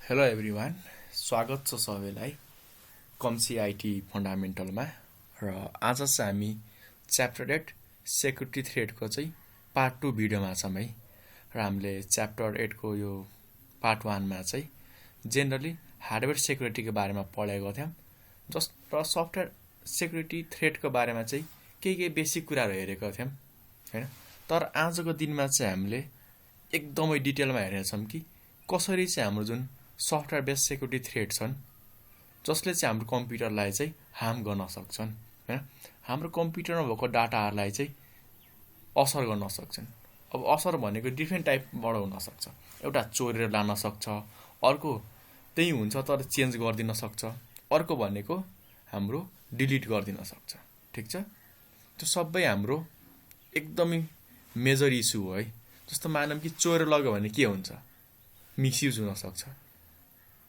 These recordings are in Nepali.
हेलो एभ्रिवान, स्वागत छ सबैलाई कम्सी आइटी फन्डामेन्टलमा। र आज चाहिँ हामी च्याप्टर 8 सेक्युरिटी थ्रेडको चाहिँ पार्ट 2 भिडियोमा छौँ है। र हामीले च्याप्टर 8 को यो पार्ट 1 मा चाहिँ जेनरली हार्डवेयर सेक्युरिटीको बारेमा पढेको थियौँ, र सफ्टवेयर सेक्युरिटी थ्रेडको बारेमा चाहिँ केही बेसिक कुराहरू हेरेको थियौँ हैन। तर आजको दिनमा चाहिँ हामीले एकदमै डिटेलमा हेर्नेछौँ कि कसरी चाहिँ हाम्रो जुन सफ्टवेयर बेस्ड सेक्युरिटी थ्रेड छन् जसले चाहिँ हाम्रो कम्प्युटरलाई चाहिँ हार्म गर्न सक्छन् हैन। हाम्रो कम्प्युटरमा भएको डाटाहरूलाई चाहिँ असर गर्न सक्छन्। अब असर भनेको डिफ्रेन्ट टाइपबाट हुन सक्छ। एउटा चोरेर लान सक्छ, अर्को त्यही हुन्छ तर चेन्ज गरिदिन सक्छ, अर्को भनेको हाम्रो डिलिट गरिदिन सक्छ। ठीक छ, त्यो सबै हाम्रो एकदमै मेजर इस्यु हो है। जस्तो मानौँ कि चोरेर लग्यो भने के हुन्छ, मिसयुज हुन सक्छ।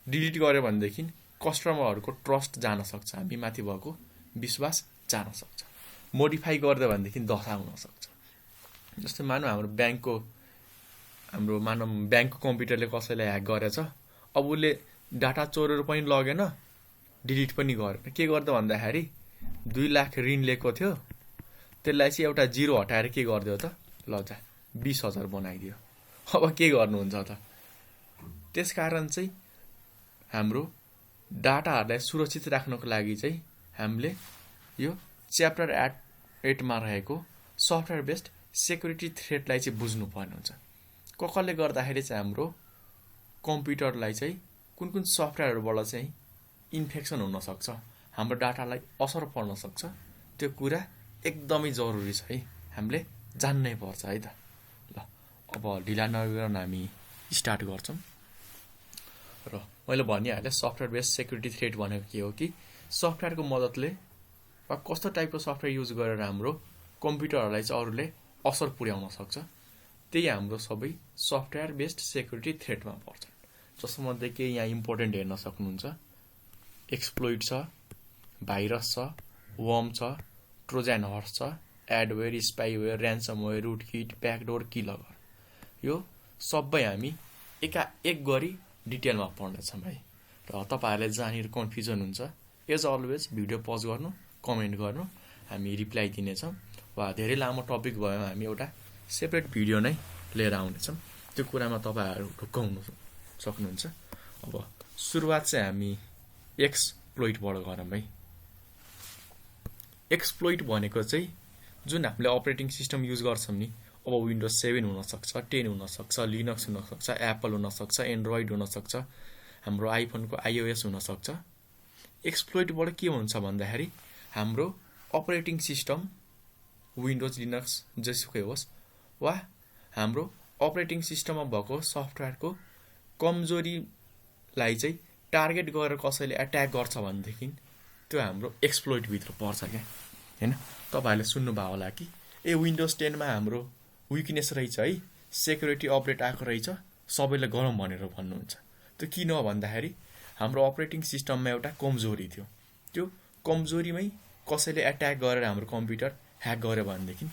डिलिट गर्यो भनेदेखि कस्टमरहरूको ट्रस्ट जान सक्छ, हामी माथि भएको विश्वास जान सक्छ। मोडिफाई गरिदियो भनेदेखि दशा हुन सक्छ। जस्तै मानौँ हाम्रो ब्याङ्कको कम्प्युटरले कसैलाई ह्याक गरेछ, अब उसले डाटा चोरेर पनि लगेन, डिलिट पनि गरेन। के गर्दा भन्दाखेरि 2 लाख ऋण लिएको थियो, त्यसलाई चाहिँ एउटा जिरो हटाएर के गरिदियो त, ल जा 20,000 बनाइदियो। अब के गर्नुहुन्छ त? त्यसकारण चाहिँ हाम्रो डाटाहरूलाई सुरक्षित राख्नको लागि चाहिँ हामीले यो च्याप्टर 8 मा रहेको सफ्टवेयर बेस्ड सेक्युरिटी थ्रेडलाई चाहिँ बुझ्नुपर्ने हुन्छ। कसले गर्दाखेरि चाहिँ हाम्रो कम्प्युटरलाई चाहिँ कुन कुन सफ्टवेयरहरूबाट चाहिँ इन्फेक्सन हुन सक्छ, हाम्रो डाटालाई असर पर्न सक्छ, त्यो कुरा एकदमै जरुरी छ है। हामीले जान्नै पर्छ है त। ल अब ढिला नगरिकन हामी स्टार्ट गर्छौँ। र मैले भनिहालेँ सफ्टवेयर बेस्ड सेक्युरिटी थ्रेड भनेको के हो कि सफ्टवेयरको मद्दतले वा कस्तो टाइपको सफ्टवेयर युज गरेर हाम्रो कम्प्युटरहरूलाई चाहिँ अरूले असर पुर्याउन सक्छ, त्यही हाम्रो सबै सफ्टवेयर बेस्ड सेक्युरिटी थ्रेडमा पर्छन्। जसमध्ये केही यहाँ इम्पोर्टेन्ट हेर्न सक्नुहुन्छ। एक्सप्लोइट छ, भाइरस छ, वर्म छ, ट्रोजन हर्स छ, एडवेयर, स्पाइवेयर, ऱ्यान्समवेयर, रुटकिट, ब्याकडोर, किलगर। यो सबै हामी एक गरी डिटेलमा पढ्नेछौँ है। र तपाईँहरूले जहाँनिर कन्फ्युजन हुन्छ, एज अलवेज भिडियो पज गर्नु, कमेन्ट गर्नु, हामी रिप्लाई दिनेछौँ। वा धेरै लामो टपिक भएमा हामी एउटा सेपरेट भिडियो नै लिएर आउनेछौँ। त्यो कुरामा तपाईँहरू ढुक्क हुनु सक्नुहुन्छ। अब सुरुवात चाहिँ हामी एक्सप्लोइटबाट गरौँ है। एक्सप्लोइट भनेको चाहिँ जुन हामीले अपरेटिङ सिस्टम युज गर्छौँ नि, अब विन्डोज 7 हुनसक्छ, 10 हुनसक्छ, लिनक्स हुनसक्छ, एप्पल हुनसक्छ, एन्ड्रोइड हुनसक्छ, हाम्रो आइफोनको iOS हुनसक्छ। एक्सप्लोइटबाट के हुन्छ भन्दाखेरि हाम्रो अपरेटिङ सिस्टम विन्डोज, लिनक्स जेसुकै होस्, वा हाम्रो अपरेटिङ सिस्टममा भएको सफ्टवेयरको कमजोरीलाई चाहिँ टार्गेट गरेर कसैले एट्याक गर्छ भनेदेखि त्यो हाम्रो एक्सप्लोइटभित्र पर्छ क्या हैन। तपाईँहरूले सुन्नुभयो होला कि विन्डोज 10 मा हाम्रो विकनेस रहेछ है, सेक्युरिटी अपडेट आएको रहेछ, सबैले गरौँ भनेर भन्नुहुन्छ। त्यो किन हो भन्दाखेरि हाम्रो अपरेटिङ सिस्टममा एउटा कमजोरी थियो, त्यो कमजोरीमै कसैले एट्याक गरेर हाम्रो कम्प्युटर ह्याक गर्यो भनेदेखि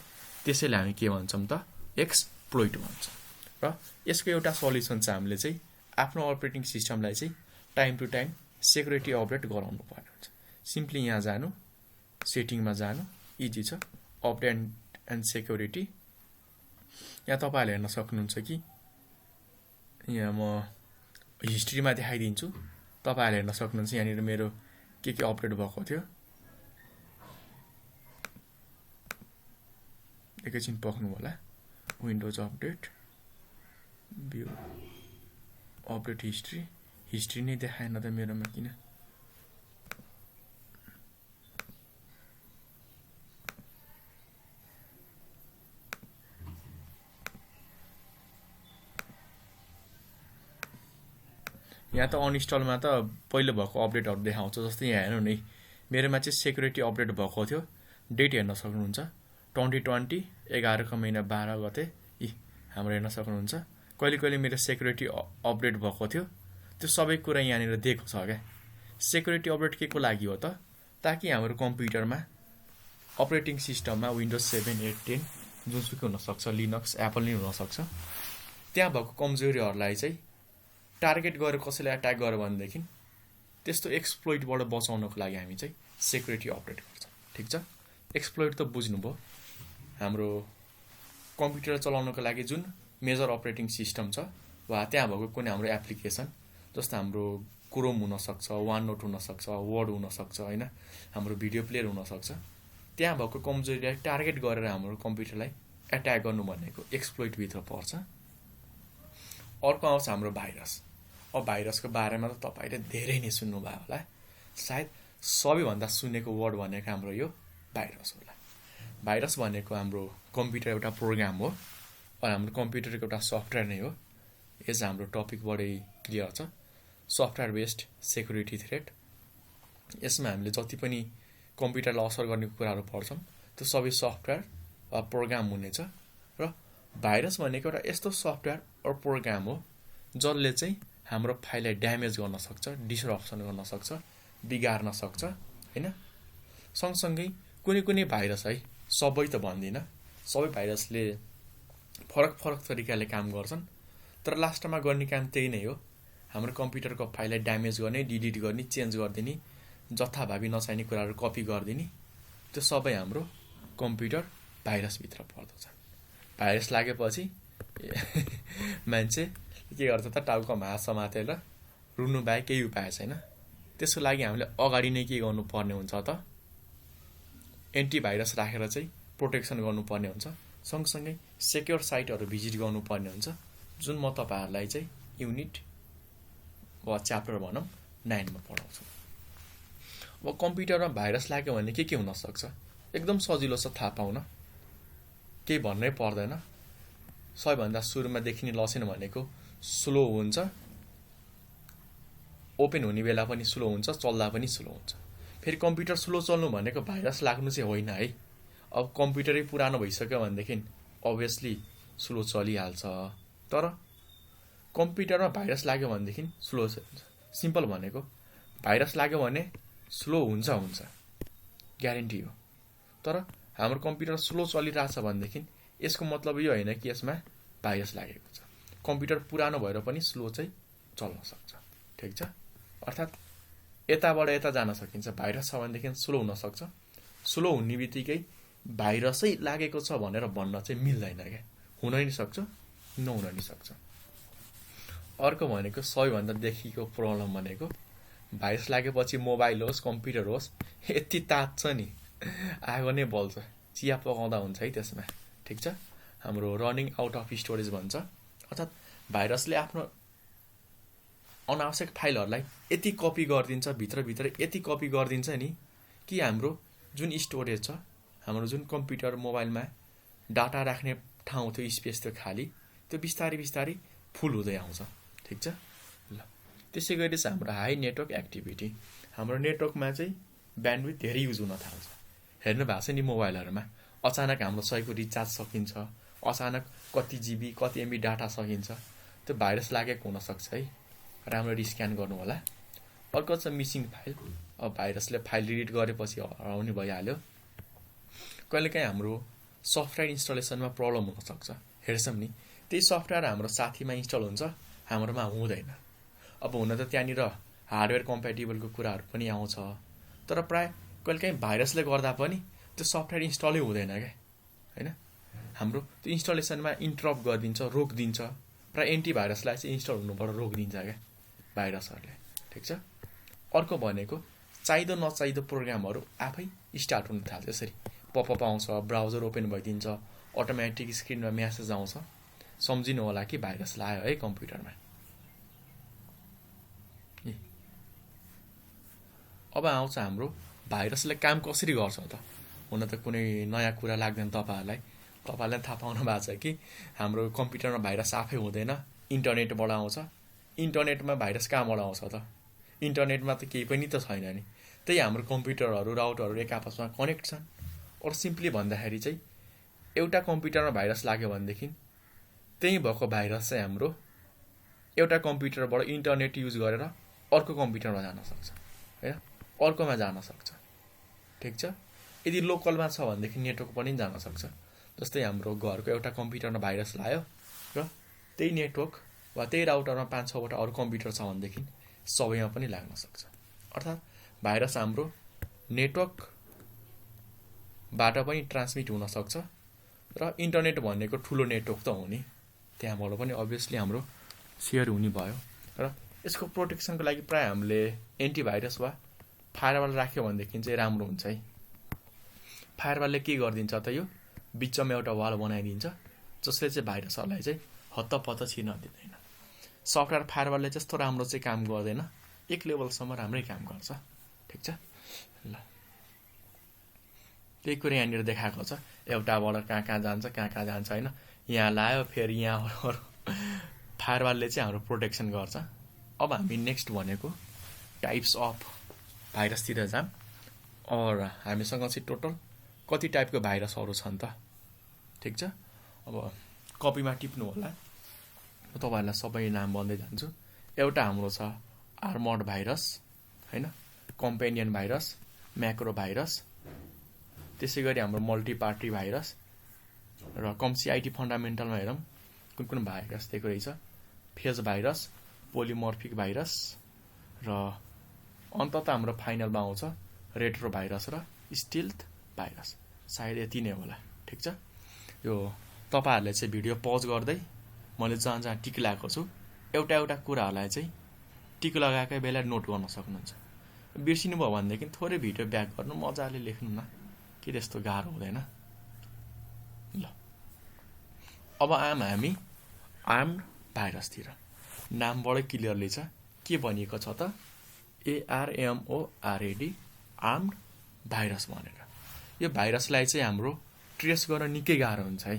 त्यसैले हामी के भन्छौँ त, एक्सप्लोइट भन्छौँ। र यसको एउटा सल्युसन चाहिँ हामीले चाहिँ आफ्नो अपरेटिङ सिस्टमलाई चाहिँ time to time security update गराउनु पर्ने हुन्छ। सिम्पली यहाँ जानु, सेटिङमा जानु, इजी छ, अपडेट एन्ड सेक्युरिटी। यहाँ तपाईँहरूले हेर्न सक्नुहुन्छ कि यहाँ म हिस्ट्रीमा देखाइदिन्छु। तपाईँहरूले हेर्न सक्नुहुन्छ यहाँनिर मेरो के अपडेट भएको थियो। एकैछिन पक्नु होला। Windows update, view update history नै देखाएन त मेरोमा किन। यहाँ त अनइन्स्टलमा त पहिले भएको अपडेटहरू देखाउँछ। जस्तै यहाँ हेर्नु नि, मेरोमा चाहिँ सेक्युरिटी अपडेट भएको थियो। डेट हेर्न सक्नुहुन्छ, 2020 11 महिना 12 गते। हाम्रो हेर्न सक्नुहुन्छ कहिले मेरो सेक्युरिटी अपडेट भएको थियो। त्यो सबै कुरा यहाँनिर दिएको छ क्या। सेक्युरिटी अपडेट के को लागि हो त, ताकि हाम्रो कम्प्युटरमा अपरेटिङ सिस्टममा विन्डोज 7, 8, 10 जुनसुकै हुनसक्छ, लिनक्स, एप्पल नै हुनसक्छ, त्यहाँ भएको कमजोरीहरूलाई चाहिँ टार्गेट गरेर कसैले एट्याक गर्यो भनेदेखि त्यस्तो एक्सप्लोइटबाट बचाउनको लागि हामी चाहिँ सेक्युरिटी अपरेट गर्छौँ। ठिक छ, एक्सप्लोइट त बुझ्नुभयो। हाम्रो कम्प्युटर चलाउनको लागि जुन मेजर अपरेटिङ सिस्टम छ वा त्यहाँ भएको कुनै हाम्रो एप्लिकेसन, जस्तो हाम्रो क्रोम हुनसक्छ, वान नोट हुनसक्छ, वर्ड हुनसक्छ, होइन, हाम्रो भिडियो प्लेयर हुनसक्छ, त्यहाँ भएको कमजोरीलाई टार्गेट गरेर हाम्रो कम्प्युटरलाई एट्याक गर्नु भनेको एक्सप्लोइटभित्र पर्छ। अर्को आउँछ हाम्रो भाइरस। अब भाइरसको बारेमा त तपाईँले धेरै नै सुन्नुभयो होला, सायद सबैभन्दा सुनेको वर्ड भनेको हाम्रो यो भाइरस होला। भाइरस भनेको हाम्रो कम्प्युटर एउटा प्रोग्राम हो, हाम्रो कम्प्युटरको एउटा सफ्टवेयर नै हो। यस हाम्रो टपिक बढी क्लियर छ, सफ्टवेयर बेस्ड सेक्युरिटी थ्रेट। यसमा हामीले जति पनि कम्प्युटरलाई असर गर्ने कुराहरू पढ्छौँ त्यो सबै सफ्टवेयर वा प्रोग्राम हुनेछ। र भाइरस भनेको एउटा यस्तो सफ्टवेयर अर प्रोग्राम हो जसले चाहिँ हाम्रो फाइललाई ड्यामेज गर्न सक्छ, डिस्रप्सन गर्न सक्छ, बिगार्न सक्छ, होइन। सँगसँगै कुनै कुनै भाइरस है, सबै त भन्दिनँ, सबै भाइरसले फरक फरक तरिकाले काम गर्छन्, तर लास्टमा गर्ने काम त्यही नै हो, हाम्रो कम्प्युटरको फाइललाई ड्यामेज गर्ने, डिलिट गर्ने, चेन्ज गरिदिने, जथाभावी नचाहिने कुराहरू कपी गरिदिने, त्यो सबै हाम्रो कम्प्युटर भाइरसभित्र पर्दछ। भाइरस लागेपछि मान्छे के गर्छ त, टाउकोमा हात समातेर रुनु बाहेक केही उपाय छैन। त्यसको लागि हामीले अगाडि नै के गर्नुपर्ने हुन्छ त, एन्टिभाइरस राखेर चाहिँ प्रोटेक्सन गर्नुपर्ने हुन्छ। सँगसँगै सेक्योर साइटहरू भिजिट गर्नुपर्ने हुन्छ, जुन म तपाईँहरूलाई चाहिँ युनिट वा च्याप्टर भनौँ 9 मा पढाउँछु। अब कम्प्युटरमा भाइरस लाग्यो भने के हुनसक्छ, एकदम सजिलो छ थाहा पाउन, केही भन्नै पर्दैन। सबैभन्दा सुरुमा देखिने लक्षण भनेको स्लो हुन्छ, ओपन हुने बेला पनि स्लो हुन्छ, चल्दा पनि स्लो हुन्छ। फेरि कम्प्युटर स्लो चल्नु भनेको भाइरस लाग्नु चाहिँ होइन है। अब कम्प्युटरै पुरानो भइसक्यो भनेदेखि अभियसली स्लो चलिहाल्छ, तर कम्प्युटरमा भाइरस लाग्यो भनेदेखि स्लो सिम्पल भनेको भाइरस लाग्यो भने स्लो हुन्छ, ग्यारेन्टी हो। तर हाम्रो कम्प्युटर स्लो चलिरहेछ भनेदेखि यसको मतलब यो होइन कि यसमा भाइरस लागेको छ। कम्प्युटर पुरानो भएर पनि स्लो चाहिँ चल्न सक्छ। ठिक छ, अर्थात् यताबाट यता जान सकिन्छ। भाइरस छ भनेदेखि स्लो हुनसक्छ, स्लो हुने बित्तिकै भाइरसै लागेको छ भनेर भन्न चाहिँ मिल्दैन क्या, हुन नि सक्छ, नहुन नि सक्छ। अर्को भनेको सबैभन्दा देखिएको प्रब्लम भनेको भाइरस लागेपछि मोबाइल होस्, कम्प्युटर होस्, यति तात्छ नि, आगो नै बल्छ, चिया पकाउँदा हुन्छ है त्यसमा। ठिक छ, हाम्रो रनिङ आउट अफ स्टोरेज भन्छ, अर्थात् भाइरसले आफ्नो अनावश्यक फाइलहरूलाई यति कपी गरिदिन्छ, भित्रभित्र यति कपी गरिदिन्छ नि कि हाम्रो जुन स्टोरेज छ, हाम्रो जुन कम्प्युटर मोबाइलमा डाटा राख्ने ठाउँ थियो, स्पेस थियो खाली, त्यो बिस्तारै बिस्तारै फुल हुँदै आउँछ। ठिक छ, ल त्यसै गरी चाहिँ हाम्रो हाई नेटवर्क एक्टिभिटी, हाम्रो नेटवर्कमा चाहिँ ब्यान्डविड्थ धेरै युज हुन थाल्छ। हेर्नु भएको छ नि मोबाइलहरूमा, अचानक हाम्रो सबैको रिचार्ज सकिन्छ, अचानक कति जिबी कति एमबी डाटा सकिन्छ, त्यो भाइरस लागेको हुनसक्छ है, राम्ररी स्क्यान गर्नु होला। अर्को छ मिसिङ फाइल। अब भाइरसले फाइल डिलिट गरेपछि हराउने भइहाल्यो। कहिलेकाहीँ हाम्रो सफ्टवेयर इन्स्टलेसनमा प्रब्लम हुनसक्छ। हेर्छौँ नि, त्यही सफ्टवेयर हाम्रो साथीमा इन्स्टल हुन्छ, हाम्रोमा हुँदैन। अब हुन त त्यहाँनिर हार्डवेयर कम्प्याटिबलको कुराहरू पनि आउँछ, तर प्रायः कहिलेकाहीँ भाइरसले गर्दा पनि त्यो सफ्टवेयर इन्स्टलै हुँदैन क्या, होइन। हाम्रो त्यो इन्स्टलेसनमा इन्टरप्ट गरिदिन्छ, रोकिदिन्छ। प्रायः एन्टिभाइरसलाई चाहिँ इन्स्टल हुनुबाट रोकिदिन्छ क्या भाइरसहरूले। ठिक छ, अर्को भनेको चाहिँदो नचाहिँदो प्रोग्रामहरू आफै स्टार्ट हुन थाल्छ। यसरी पपअप आउँछ, ब्राउजर ओपन भइदिन्छ, अटोमेटिक स्क्रिनमा म्यासेज आउँछ, सम्झिनु होला कि भाइरस लाग्यो है कम्प्युटरमा। अब आउँछ हाम्रो भाइरसले काम कसरी गर्छ त। हुन त कुनै नयाँ कुरा लाग्दैन तपाईँहरूलाई थाहा पाउनु भएको छ कि हाम्रो कम्प्युटरमा भाइरस आफै हुँदैन, इन्टरनेटबाट आउँछ। इन्टरनेटमा भाइरस कहाँबाट आउँछ त, इन्टरनेटमा त केही पनि त छैन नि, त्यही हाम्रो कम्प्युटरहरू राउटरहरू एक आपसमा कनेक्ट छन्। अरू सिम्पली भन्दाखेरि चाहिँ एउटा कम्प्युटरमा भाइरस लाग्यो भनेदेखि त्यही भएको भाइरस चाहिँ हाम्रो एउटा कम्प्युटरबाट इन्टरनेट युज गरेर अर्को कम्प्युटरमा जान सक्छ, होइन, अर्कोमा जान सक्छ। ठिक छ, यदि लोकलमा छ भनेदेखि नेटवर्क पनि जान सक्छ। जस्तै हाम्रो घरको एउटा कम्प्युटरमा भाइरस लाग्यो र त्यही नेटवर्क वा त्यही राउटरमा 5-6वटा अरू कम्प्युटर छ भनेदेखि सबैमा पनि लाग्न सक्छ। अर्थात् भाइरस हाम्रो नेटवर्कबाट पनि ट्रान्समिट हुन सक्छ र इन्टरनेट भनेको ठुलो नेटवर्क त हो नि, त्यहाँबाट पनि अभियसली हाम्रो सेयर हुने भयो। र यसको प्रोटेक्सनको लागि प्रायः हामीले एन्टिभाइरस वा फायरवाल राख्यो भनेदेखि चाहिँ राम्रो हुन्छ है। फायरवालले के गरिदिन्छ त यो बिचमा एउटा वाल बनाइदिन्छ जसले चाहिँ भाइरसहरूलाई चाहिँ हत्तपत्त छिर्न दिँदैन। सफ्टवेयर फायरवालले त्यस्तो राम्रो चाहिँ काम गर्दैन, एक लेभलसम्म राम्रै काम गर्छ। ठिक छ ल, त्यही कुरा यहाँनिर देखाएको छ, एउटाबाट कहाँ जान्छ कहाँ जान्छ होइन, यहाँ लायो फेरि यहाँ फायरवालले चाहिँ हाम्रो प्रोटेक्सन गर्छ। अब हामी नेक्स्ट भनेको टाइप्स अफ भाइरसतिर जाऊँ। और हामीसँग चाहिँ टोटल कति टाइपको भाइरसहरू छन् त, ठिक छ। अब कपीमा टिप्नु होला, म तपाईँहरूलाई सबै नाम भन्दै जान्छु। एउटा हाम्रो छ आर्मर्ड भाइरस होइन, कम्पेनियन भाइरस, म्याक्रो भाइरस, त्यसै गरी हाम्रो मल्टिपार्टी भाइरस र कम्सिआइटी फन्डामेन्टलमा हेरौँ कुन कुन भाइरस दिएको रहेछ। फेज भाइरस, पोलिमर्फिक भाइरस र अन्तत हाम्रो फाइनलमा आउँछ रेट्रो भाइरस र स्टिल्थ भाइरस। सायद यति नै होला, ठिक छ। यो तपाईँहरूले चाहिँ भिडियो पज गर्दै मैले जहाँ जहाँ टिक लगाएको छु एउटा एउटा कुराहरूलाई चाहिँ टिक लगाएकै बेला नोट गर्न सक्नुहुन्छ। बिर्सिनु भयो भनेदेखि थोरै भिडियो ब्याक गर्नु, मजाले लेख्नु न, के त्यस्तो गाह्रो हुँदैन। ल अब हामी आर्म्ड भाइरसतिर। नामबाटै क्लियरली छ के भनिएको छ त, ARMORAD आर्म्ड भाइरस भनेर। यो भाइरसलाई चाहिँ हाम्रो ट्रेस गर्न निकै गाह्रो हुन्छ है।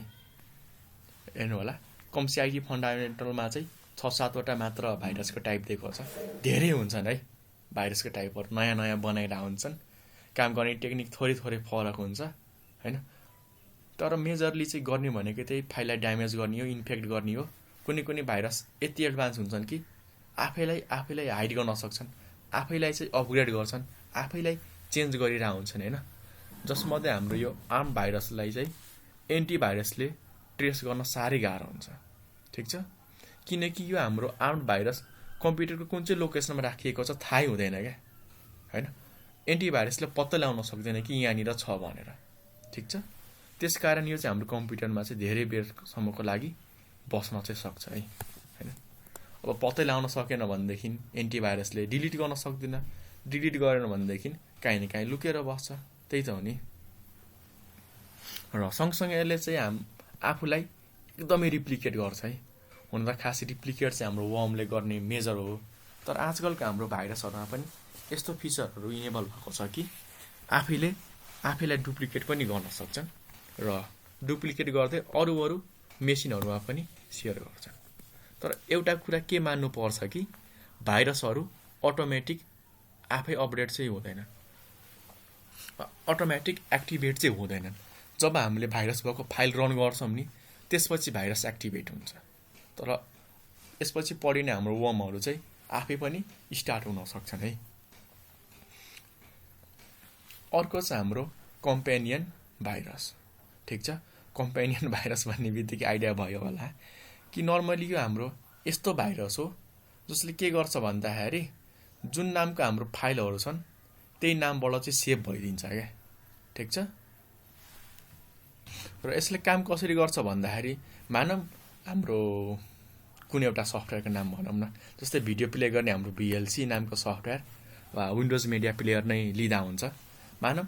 हेर्नु होला, कम्सिआइटी फन्डामेन्टलमा चाहिँ 6-7वटा मात्र भाइरसको टाइप दिएको छ, धेरै हुन्छन् है भाइरसको टाइपहरू, नयाँ नयाँ बनाइरहेको हुन्छन्, काम गर्ने टेक्निक थोरै फरक हुन्छ होइन। तर मेजरली चाहिँ गर्ने भनेको त्यही फाइललाई ड्यामेज गर्ने हो, इन्फेक्ट गर्ने हो। कुनै भाइरस यति एडभान्स हुन्छन् कि आफैलाई हाइड गर्न सक्छन्, आफैलाई चाहिँ अपग्रेड गर्छन्, आफैलाई चेन्ज गरिरहेको हुन्छन् होइन। जसमध्ये हाम्रो यो आर्म भाइरसलाई चाहिँ एन्टिभाइरसले ट्रेस गर्न साह्रै गाह्रो हुन्छ, ठिक छ। किनकि यो हाम्रो आर्म भाइरस कम्प्युटरको कुन चाहिँ लोकेसनमा राखिएको छ थाहै हुँदैन क्या होइन। एन्टिभाइरसले पत्ता लगाउन सक्दैन कि यहाँनिर छ भनेर, ठिक छ। त्यसकारण यो चाहिँ हाम्रो कम्प्युटरमा चाहिँ धेरै बेरसम्मको लागि बस्न चाहिँ सक्छ है होइन। अब पत्तै लगाउन सकेन भनेदेखि एन्टिभाइरसले डिलिट गर्न सक्दैन, डिलिट गरेन भनेदेखि काहीँ न काहीँ लुकेर बस्छ, त्यही त हो नि। र सँगसँगै यसले चाहिँ आफूलाई एकदमै रिप्लिकेट गर्छ है। हुन त खास रिप्लिकेट चाहिँ हाम्रो वर्मले गर्ने मेजर हो, तर आजकलको हाम्रो भाइरसहरूमा पनि यस्तो फिचरहरू इनेबल भएको छ कि आफैलाई डुप्लिकेट पनि गर्न सक्छन् र डुप्लिकेट गर्दै अरू मेसिनहरूमा पनि सेयर गर्छन्। तर एउटा कुरा के मान्नु पर्छ कि भाइरसहरू अटोमेटिक आफै अपडेट चाहिँ हुँदैन, अटोमेटिक एक्टिभेट चाहिँ हुँदैनन्। जब हामीले भाइरस भएको फाइल रन गर्छौँ नि त्यसपछि भाइरस एक्टिभेट हुन्छ, तर यसपछि पढिने हाम्रो वर्महरू चाहिँ आफै पनि स्टार्ट हुन सक्छन् है। अर्को चाहिँ हाम्रो कम्पेनियन भाइरस, ठिक छ। कम्पेनियन भाइरस भन्ने बित्तिकै आइडिया भयो होला कि नर्मली यो हाम्रो यस्तो भाइरस हो जसले के गर्छ भन्दाखेरि जुन नामको हाम्रो फाइलहरू छन् त्यही नामबाट चाहिँ सेभ भइदिन्छ क्या, ठिक छ। र यसले काम कसरी गर्छ भन्दाखेरि मानौँ हाम्रो कुनै एउटा सफ्टवेयरको नाम भनौँ न, जस्तै भिडियो प्ले गर्ने हाम्रो VLC नामको सफ्टवेयर वा विन्डोज मिडिया प्लेयर नै लिँदा हुन्छ। मानौँ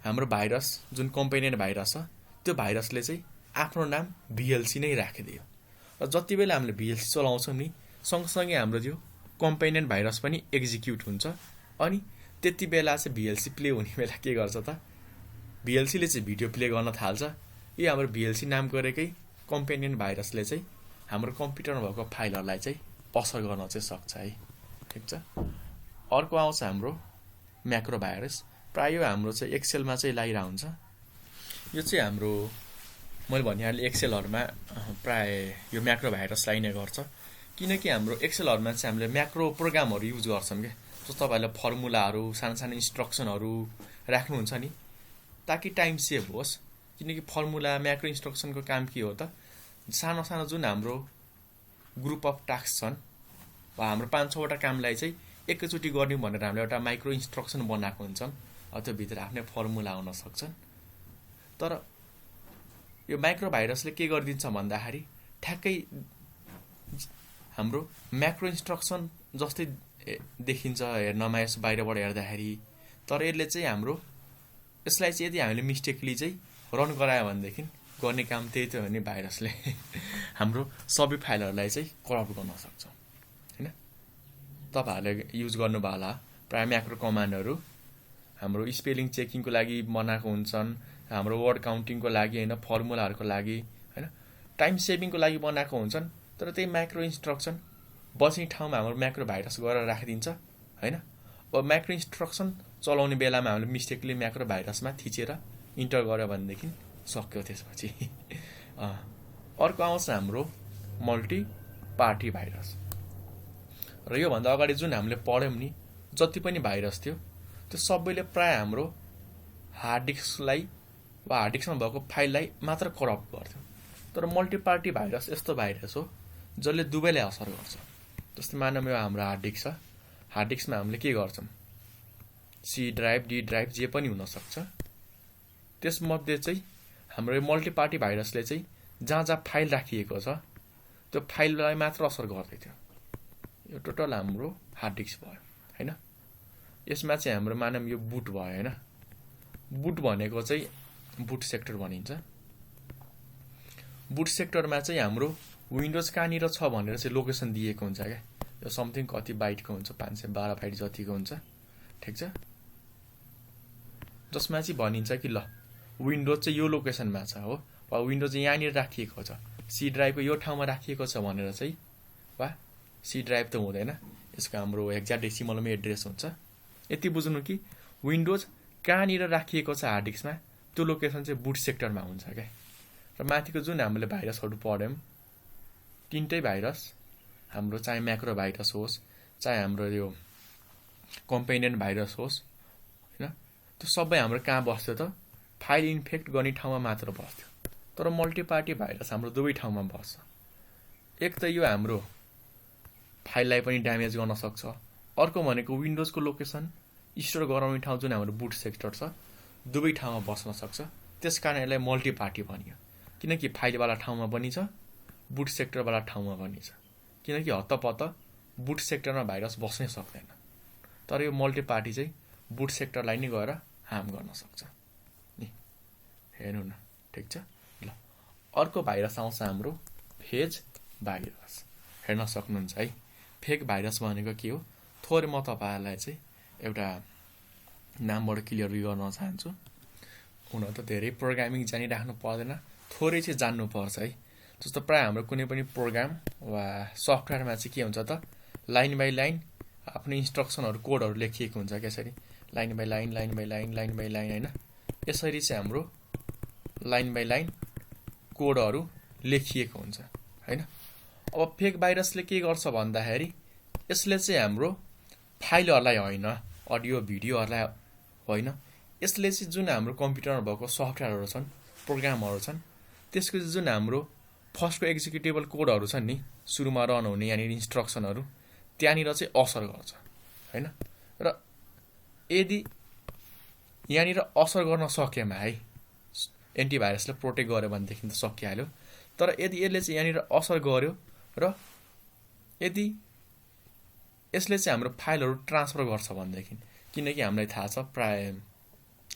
हाम्रो भाइरस जुन कम्पेनियन भाइरस छ त्यो भाइरसले चाहिँ आफ्नो नाम VLC नै राखिदियो र जति बेला हामीले VLC चलाउँछौँ नि सँगसँगै हाम्रो त्यो कम्पेनियन भाइरस पनि एक्जिक्युट हुन्छ। अनि त्यति बेला चाहिँ VLC प्ले हुने बेला के गर्छ त, VLCले चाहिँ भिडियो प्ले गर्न थाल्छ। यो हाम्रो VLC नाम गरेकै कम्पेनियन भाइरसले चाहिँ हाम्रो कम्प्युटरमा भएको फाइलहरूलाई चाहिँ असर गर्न चाहिँ सक्छ है, ठिक छ। अर्को आउँछ हाम्रो म्याक्रो भाइरस। प्रायः हाम्रो चाहिँ एक्सेलमा चाहिँ लगाइरहेको हुन्छ। यो चाहिँ हाम्रो मैले भनिहालेँ एक्सेलहरूमा प्राय यो म्याक्रो भाइरस लगाइने गर्छ, किनकि हाम्रो एक्सेलहरूमा चाहिँ हामीले म्याक्रो प्रोग्रामहरू युज गर्छौँ क्या। जस्तो तपाईँहरूले फर्मुलाहरू सानो इन्स्ट्रक्सनहरू राख्नुहुन्छ नि ताकि टाइम सेभ होस्। किनकि फर्मुला म्याक्रो इन्स्ट्रक्सनको काम के हो त, सानो जुन हाम्रो ग्रुप अफ टास्क छन् वा हाम्रो 5-6वटा कामलाई चाहिँ एकैचोटि गर्ने भनेर हामीले एउटा माइक्रो इन्स्ट्रक्सन बनाएको हुन्छन् त्यो भित्र आफ्नै फर्मुला हुन सक्छन्। तर यो माइक्रो भाइरसले के गरिदिन्छ भन्दाखेरि ठ्याक्कै हाम्रो म्याक्रो इन्स्ट्रक्सन जस्तै देखिन्छ हेर्नमा यस बाहिरबाट हेर्दाखेरि। तर यसले चाहिँ यसलाई चाहिँ यदि हामीले मिस्टेकली चाहिँ रन गरायो भनेदेखि गर्ने काम त्यही त हो नि, भाइरसले हाम्रो सबै फाइलहरूलाई चाहिँ करप्ट गर्न सक्छ हैन। तपाईहरुले युज गर्नुभयो होला प्राय म्याक्रो कमान्डहरु हाम्रो स्पेलिङ चेकिङको लागि बनाएको हुन्छन्, हाम्रो वर्ड काउन्टिङको लागि हैन, फर्मुलाहरुको लागि हैन, टाइम सेभिङको लागि बनाएको हुन्छन्। तर त्यही म्याक्रो इन्स्ट्रक्सन बस्ने ठाउँमा हाम्रो म्याक्रो भाइरस गरेर राखिदिन्छ हैन। अब म्याक्रो इन्स्ट्रक्सन चलाउने बेलामा हामीले मिस्टेकली म्याक्रो भाइरसमा थिचेर इन्टर गर्यो भनेदेखि सक्यो त्यसपछि। अर्को आउँछ हाम्रो मल्टी पार्टी भाइरस। र यो भन्दा अगाडि जुन हामीले पढ्यौं नि जति पनि भाइरस थियो त्यो सबैले प्राय हाम्रो हार्ड डिस्कलाई वा हार्ड डिस्कमा भएको फाइललाई मात्र करप्ट गर्थ्यो। तर मल्टी पार्टी भाइरस यस्तो भाइरस हो जसले दुवैलाई असर गर्छ। जस्तै मानौँ यो हाम्रो हार्ड डिस्क छ, हार्ड डिस्कमा हामीले के गर्छौं, सी ड्राइभ, डी ड्राइभ जे पनि हुन सक्छ। त्यसमध्ये चाहिँ हाम्रो यो मल्टी पार्टी भाइरसले चाहिँ जहाँ जहाँ फाइल राखिएको छ त्यो फाइललाई मात्र असर गर्दै थियो। यो टोटल हाम्रो हार्ड डिस्क भयो हैन। यसमा चाहिँ हाम्रो मानौँ यो बुट भयो हैन। बुट भनेको चाहिँ बुट सेक्टर भनिन्छ। बुट सेक्टरमा चाहिँ हाम्रो विन्डोज कहाँनिर छ भनेर चाहिँ लोकेसन दिएको हुन्छ क्या। यो समथिङ कति बाइटको हुन्छ, 512 बाइट जतिको हुन्छ, ठिक छ। जसमा चाहिँ भनिन्छ कि ल विन्डोज चाहिँ यो लोकेसनमा छ हो, वा विन्डोज चाहिँ यहाँनिर राखिएको छ, सी ड्राइभको यो ठाउँमा राखिएको छ भनेर चाहिँ, वा सी ड्राइभ त हुँदैन, यसको हाम्रो हेक्साडेसिमलमै एड्रेस हुन्छ। यति बुझ्नु कि विन्डोज कहाँनिर राखिएको छ हार्ड डिस्कमा त्यो लोकेसन चाहिँ बुट सेक्टरमा हुन्छ क्या। र माथिको जुन हामीले भाइरसहरू पढ्यौं तीनटै भाइरस हाम्रो चाहे म्याक्रो भाइरस होस् चाहे हाम्रो यो कम्पेनियन भाइरस होस् हैन, त्यो सबै हाम्रो कहाँ बस्थ्यो त, फाइल इन्फेक्ट गर्ने ठाउँमा मात्र बस्थ्यो। तर मल्टी पार्टी भाइरस हाम्रो दुवै ठाउँमा बस्छ। एक त यो हाम्रो फाइललाई पनि ड्यामेज गर्न सक्छ, अर्को भनेको विन्डोजको लोकेसन स्टोर गराउने ठाउँ जुन हाम्रो बुट सेक्टर छ दुवै ठाउँमा बस्न सक्छ। त्यसकारण यसलाई मल्टी पार्टी भनियो, किनकि फाइलवाला ठाउँमा पनि छ, बुट सेक्टरवाला ठाउँमा पनि छ। किनकि हत्तपत्त बुट सेक्टरमा भाइरस बस्नै सक्दैन। तर यो मल्टी पार्टी चाहिँ बुट सेक्टरलाई नै गएर हार्म गर्न सक्छ नि, हेर्नु न, ठिक छ। ल अर्को भाइरस आउँछ हाम्रो फेज भाइरस। हेर्न सक्नुहुन्छ है, फेक भाइरस भनेको के हो। थोरै म तपाईहरुलाई चाहिँ एउटा नामबाट क्लियर गर्न चाहन्छु। हुन त धेरै प्रोग्रामिङ जानिराख्नु पर्दैन, थोरै चाहिँ जान्नुपर्छ है। जस्तो प्राय हाम्रो कुनै पनि प्रोग्राम वा सफ्टवेयरमा चाहिँ के हुन्छ त, लाइन बाइ लाइन आफ्नो इन्स्ट्रक्सनहरु कोडहरु लेखिएको हुन्छ त्यसरी, line by line line by line line by line हैन। यसरी चाहिँ हाम्रो लाइन बाइ लाइन कोडहरु लेखिएको हुन्छ हैन। अब फेक भाइरसले के गर्छ भन्दाखेरि यसले चाहिँ हाम्रो फाइलहरुलाई हैन, अडियो भिडियोहरुलाई हैन, यसले चाहिँ जुन हाम्रो कम्प्युटरमा भएको सफ्टवेयरहरु छन्, प्रोग्रामहरु छन्, त्यसको जुन हाम्रो फर्स्टको एक्जिक्युटेबल कोडहरु छन् नि, सुरुमा रन हुने यानी इन्स्ट्रक्सनहरु, त्यहाँनिर चाहिँ असर गर्छ हैन। र यदि यहाँनिर असर गर्न सकेमा है, एन्टिभाइरसले प्रोटेक्ट गर्यो भनेदेखि त सकिहाल्यो। तर यदि यसले चाहिँ यहाँनिर असर गर्यो र यदि यसले चाहिँ हाम्रो फाइलहरु ट्रान्सफर गर्छ भनेदेखि, किनकि हामीलाई थाहा छ प्राय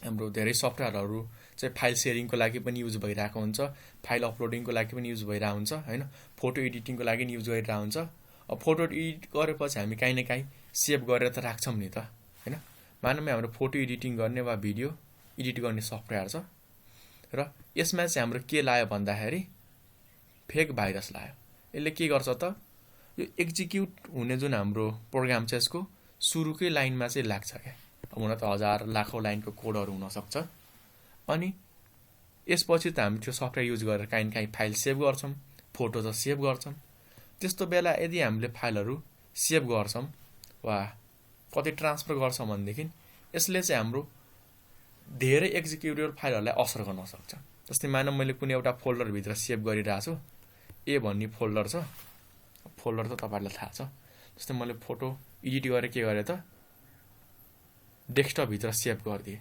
हाम्रो धेरै सफ्टवेयरहरु चाहिँ फाइल शेयरिङको लागि पनि युज भइरहेको हुन्छ, फाइल अपलोडिङको लागि पनि युज भइरहेको हुन्छ हैन, फोटो एडिटिङको लागि पनि युज गरिरहेको हुन्छ। अब फोटो एडिट गरेपछि हामी काहीँ न काहीँ सेभ गरेर त राख्छौं नि त हैन। मानौँ हाम्रो फोटो एडिटिङ गर्ने वा भिडियो एडिट गर्ने सफ्टवेयर छ र यसमा चाहिँ हाम्रो के लायो भन्दाखेरि फेक भाइरस लायो। यसले के गर्छ त, यो एक्जिक्युट हुने जुन हाम्रो प्रोग्राम छ यसको सुरुकै लाइनमा चाहिँ लाग्छ क्या। हुन त हजार लाखौं लाइनको कोडहरु हुन सक्छ। अनि यसपछि त हामी त्यो सफ्टवेयर युज गरेर काहीँ न काहीँ फाइल सेभ गर्छौं, फोटो त सेभ गर्छौं। त्यस्तो बेला यदि हामीले फाइलहरु सेभ गर्छौं वा कतै ट्रान्सफर गर्छौं भनेदेखि यसले चाहिँ हाम्रो धेरै एक्जिक्युटेबल फाइलहरुलाई असर गर्न सक्छ। जस्तै मानौँ मैले कुनै एउटा फोल्डर भित्र सेभ गरिरहेछु, ए भन्ने फोल्डर छ, फोल्डर त तपाईँहरूलाई थाहा छ। जस्तै मैले फोटो एडिट गरेर के गरेँ त डेस्कटपभित्र सेभ गरिदिएँ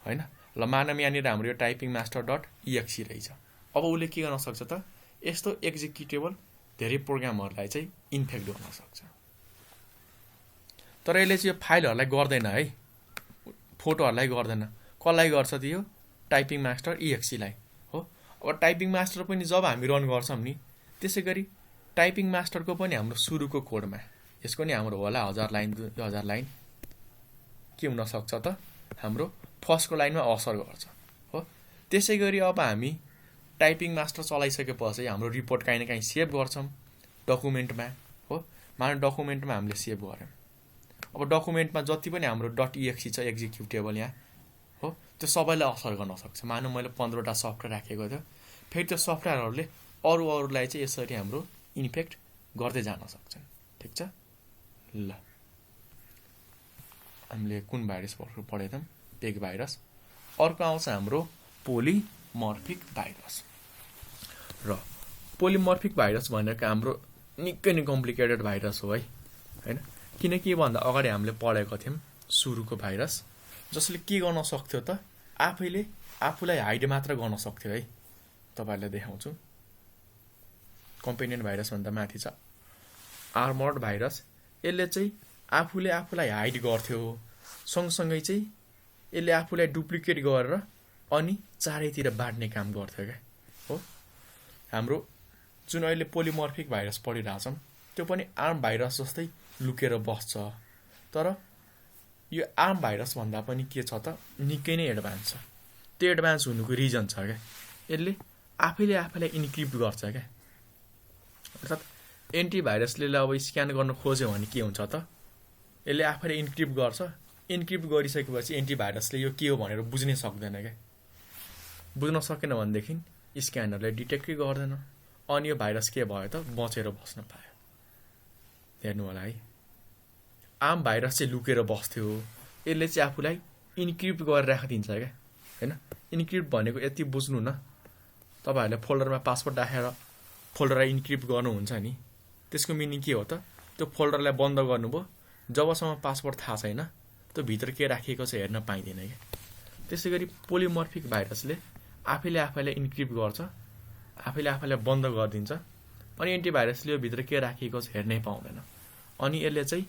होइन। ल मानव यहाँनिर हाम्रो यो टाइपिङ मास्टर डट इएक्सी रहेछ। अब उसले के गर्न सक्छ त यस्तो एक्जिक्युटेबल धेरै प्रोग्रामहरूलाई चाहिँ इन्फेक्ट गर्न सक्छ। तर यसले चाहिँ यो फाइलहरूलाई गर्दैन है, फोटोहरूलाई गर्दैन। कसलाई गर्छ त यो टाइपिङ मास्टर इएक्सीलाई हो। अब टाइपिङ मास्टर पनि जब हामी रन गर्छौँ नि त्यसै गरी टाइपिङ मास्टरको पनि हाम्रो सुरुको कोडमा यसको नि हाम्रो होला 1000 लाइन 2000 लाइन के हुनसक्छ त हाम्रो फर्स्टको लाइनमा असर गर्छ हो। त्यसै गरी अब हामी टाइपिङ मास्टर चलाइसकेपछि हाम्रो रिपोर्ट काहीँ न काहीँ सेभ गर्छौँ डकुमेन्टमा हो। मानव डकुमेन्टमा हामीले सेभ गऱ्यौँ। अब डकुमेन्टमा जति पनि हाम्रो डट इएक्सी छ एक्जिक्युटेबल यहाँ हो त्यो सबैलाई असर गर्न सक्छ। मानव मैले 15वटा सफ्टवेयर राखेको थियो, फेरि त्यो सफ्टवेयरहरूले अरूलाई चाहिँ यसरी हाम्रो इन्फेक्ट गर्दै जान सक्छन्। ठिक छ। ल हामीले कुन भाइरस पढेथौँ पेग भाइरस। अर्को आउँछ हाम्रो पोलिमर्फिक भाइरस। र पोलिमर्फिक भाइरस भनेको हाम्रो निकै नै कम्प्लिकेटेड भाइरस हो है होइन। किनकि भन्दा अगाडि हामीले पढेको थियौँ सुरुको भाइरस जसले के गर्न सक्थ्यो त आफूलाई हाइड मात्र गर्न सक्थ्यो है। तपाईँहरूलाई देखाउँछु। कम्पेनियन भाइरस भन्दा माथि छ आर्मर्ड भाइरस। यसले चाहिँ आफूलाई हाइड गर्थ्यो, सँगसँगै चाहिँ यसले आफूलाई डुप्लिकेट गरेर अनि चारैतिर बाँड्ने काम गर्थ्यो क्या हो। हाम्रो जुन अहिले पोलिमर्फिक भाइरस पढिरहेछौँ त्यो पनि आर्म भाइरस जस्तै लुकेर बस्छ। तर यो आर्म भाइरस भन्दा पनि के छ त निकै नै एडभान्स छ। त्यो एडभान्स हुनुको रिजन छ क्या यसले आफैलाई इन्क्रिप्ट गर्छ क्या। अर्थात् एन्टिभाइरसले अब स्क्यान गर्न खोज्यो भने के हुन्छ त यसले आफैले इन्क्रिप्ट गर्छ। इन्क्रिप्ट गरिसकेपछि एन्टिभाइरसले यो के हो भनेर बुझ्नै सक्दैन क्या। बुझ्न सकेन भनेदेखि स्क्यानरले डिटेक्टै गर्दैन अनि यो भाइरस के भयो त बचेर बस्न पायो। हेर्नु होला है। आम भाइरस चाहिँ लुकेर बस्थ्यो, यसले चाहिँ आफूलाई इन्क्रिप्ट गरेर राखिदिन्छ क्या होइन। इन्क्रिप्ट भनेको यति बुझ्नु न, तपाईँहरूले फोल्डरमा पासवर्ड राखेर फोल्डरलाई इन्क्रिप्ट गर्नुहुन्छ नि त्यसको मिनिङ के हो त त्यो फोल्डरलाई बन्द गर्नुभयो, जबसम्म पासवर्ड थाहा छैन त्यो भित्र के राखिएको छ हेर्न पाइँदैन क्या। त्यसै गरी पोलिमर्फिक भाइरसले आफैलाई इन्क्रिप्ट गर्छ, आफैलाई बन्द गरिदिन्छ अनि एन्टिभाइरसले यो भित्र के राखिएको छ हेर्नै पाउँदैन। अनि यसले चाहिँ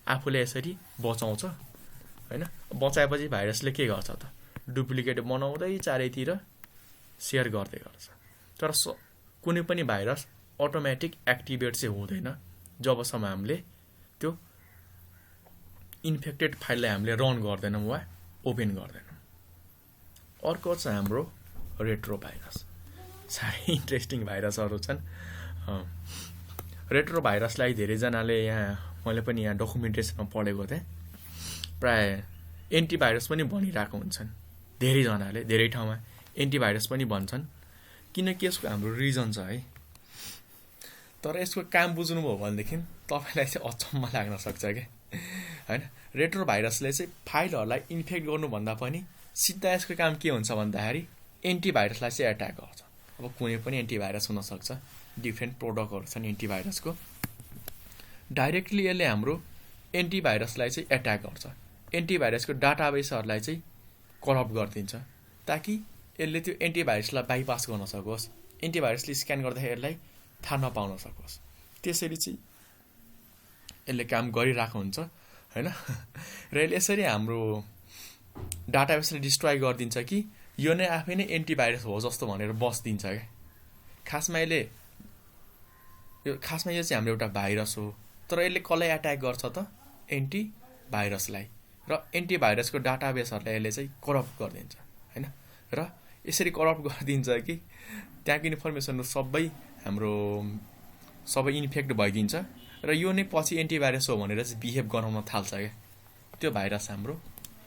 आफूले यसरी बचाउँछ होइन। बचाएपछि भाइरसले के गर्छ त डुप्लिकेट बनाउँदै चारैतिर सेयर गर्दै गर्छ। तर कुनै पनि भाइरस अटोमेटिक एक्टिभेट चाहिँ हुँदैन जबसम्म हामीले त्यो इन्फेक्टेड फाइललाई हामीले रन गर्दैनौँ वा ओपन गर्दैनौँ। अर्को छ हाम्रो रेट्रो भाइरस। साह्रै इन्ट्रेस्टिङ भाइरसहरू छन्। रेट्रो भाइरसलाई धेरैजनाले यहाँ मैले पनि यहाँ डकुमेन्टेसनमा पढेको थिएँ प्राय एन्टिभाइरस पनि भनिरहेको हुन्छन् धेरैजनाले, धेरै ठाउँमा एन्टिभाइरस पनि भन्छन् किनकि यसको हाम्रो रिजन छ है। तर यसको काम बुझ्नुभयो भनेदेखि तपाईँलाई चाहिँ अचम्म लाग्न सक्छ क्या होइन। रेट्रो भाइरसले चाहिँ फाइलहरूलाई इन्फेक्ट गर्नुभन्दा पनि सिधा यसको काम के हुन्छ भन्दाखेरि एन्टिभाइरसलाई चाहिँ एट्याक गर्छ। अब कुनै पनि एन्टिभाइरस हुनसक्छ, डिफ्रेन्ट प्रोडक्टहरू छन् एन्टिभाइरसको। डाइरेक्टली यसले हाम्रो एन्टिभाइरसलाई चाहिँ एट्याक गर्छ, एन्टिभाइरसको डाटाबेसहरूलाई चाहिँ करप्ट गरिदिन्छ ताकि यसले त्यो एन्टिभाइरसलाई बाइपास गर्न सकोस्, एन्टिभाइरसले स्क्यान गर्दाखेरि यसलाई थाहा नपाउन सकोस्। त्यसरी चाहिँ यसले काम गरिरहेको हुन्छ होइन। र यसले यसरी हाम्रो डाटाबेसलाई डिस्ट्रोय गरिदिन्छ कि यो नै आफै नै एन्टिभाइरस हो जस्तो भनेर बसिदिन्छ क्या। खासमा यो चाहिँ हाम्रो एउटा भाइरस हो तर यसले कसलाई एट्याक गर्छ त एन्टिभाइरसलाई। र एन्टिभाइरसको डाटाबेसहरूलाई यसले चाहिँ करप्ट गरिदिन्छ होइन। र यसरी करप्ट गरिदिन्छ कि त्यहाँको इन्फर्मेसनहरू सबै इन्फेक्ट भइदिन्छ र यो नै पछि एन्टिभाइरस हो भनेर चाहिँ बिहेभ गराउन थाल्छ क्या। त्यो भाइरस हाम्रो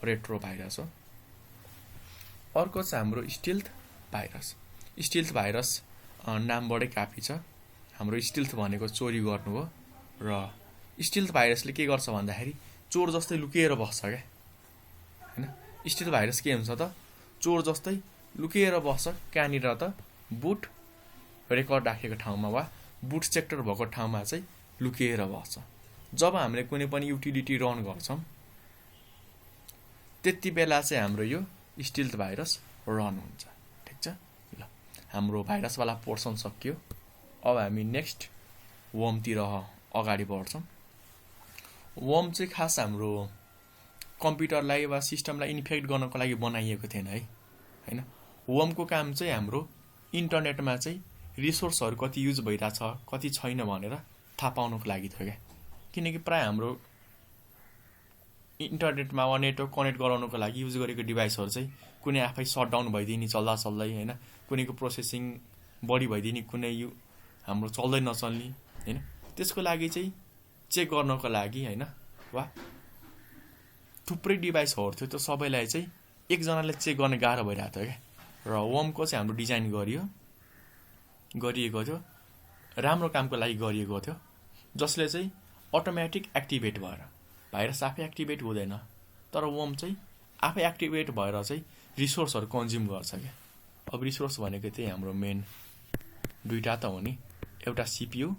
रेट्रो भाइरस हो। अर्को छ हाम्रो स्टिल्थ भाइरस। स्टिल्थ भाइरस नामबाटै काफी छ। हाम्रो स्टिल्थ भनेको चोरी गर्नु हो र स्टिल्थ भाइरसले के गर्छ भन्दाखेरि चोर जस्तै लुकेर बस्छ क्या होइन। स्टिल्थ भाइरस के हुन्छ त चोर जस्तै लुकेर बस्छ कहाँनिर त बुट रेकर्ड राखेको ठाउँमा वा बुट सेक्टर भएको ठाउँमा चाहिँ लुकेर बस्छ। जब हामीले कुनै पनि युटिलिटी रन गर्छौँ त्यति बेला चाहिँ हाम्रो यो स्टिल्थ भाइरस रन हुन्छ। ठिक छ, ल हाम्रो भाइरसवाला पोर्सन सकियो। अब हामी नेक्स्ट वर्मतिर अगाडि बढ्छौँ। वर्म चाहिँ खास हाम्रो कम्प्युटरलाई वा सिस्टमलाई इन्फेक्ट गर्नको लागि बनाइएको थिएन है, होइन। वर्मको काम चाहिँ हाम्रो इन्टरनेटमा चाहिँ रिसोर्सहरू कति युज भइरहेछ कति छैन भनेर थाहा पाउनको लागि थियो क्या। किनकि प्रायः हाम्रो इन्टरनेटमा वा नेटवर्क कनेक्ट गराउनको लागि युज गरेको डिभाइसहरू चाहिँ कुनै आफै सटडाउन भइदिने चल्दा चल्दै, होइन, कुनैको प्रोसेसिङ बढी भइदिने, कुनै हाम्रो चल्दै नचल्ने, होइन। त्यसको लागि चाहिँ चेक गर्नको लागि, होइन, वा थुप्रै डिभाइसहरू थियो, त्यो सबैलाई चाहिँ एकजनाले चेक गर्न गाह्रो भइरहेको थियो क्या। र वर्मको चाहिँ हाम्रो डिजाइन गरिएको थियो, राम्रो कामको लागि गरिएको थियो, जसले चाहिँ अटोमेटिक एक्टिभेट भएर, भाइरस आफै एक्टिभेट हुँदैन तर वर्म चाहिँ आफै एक्टिभेट भएर चाहिँ रिसोर्सहरू कन्ज्युम गर्छ क्या। अब रिसोर्स भनेको चाहिँ हाम्रो मेन दुईवटा त हो नि, एउटा सिपियु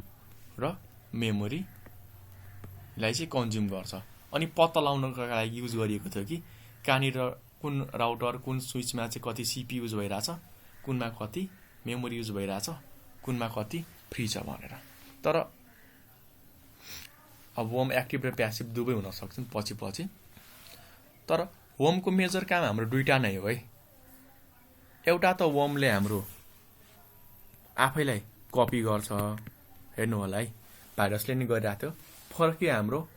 र मेमोरीलाई चाहिँ कन्ज्युम गर्छ। अनि पत्ता लगाउनको लागि युज गरिएको थियो कि कहाँनिर कुन राउटर कुन स्विचमा चाहिँ कति सिपी युज भइरहेछ, कुनमा कति मेमोरी युज भइरहेछ, कुनमा कति फ्री छ भनेर। तर अब वर्म एक्टिभ र प्यासिभ दुवै हुन सक्छन् पछि पछि। तर वर्मको मेजर काम हाम्रो दुईटा नै हो है। एउटा त वर्मले हाम्रो आफैलाई कपी गर्छ, हेर्नु होला है, भाइरसले नि गरिरहेको थियो। फरक हाम्रो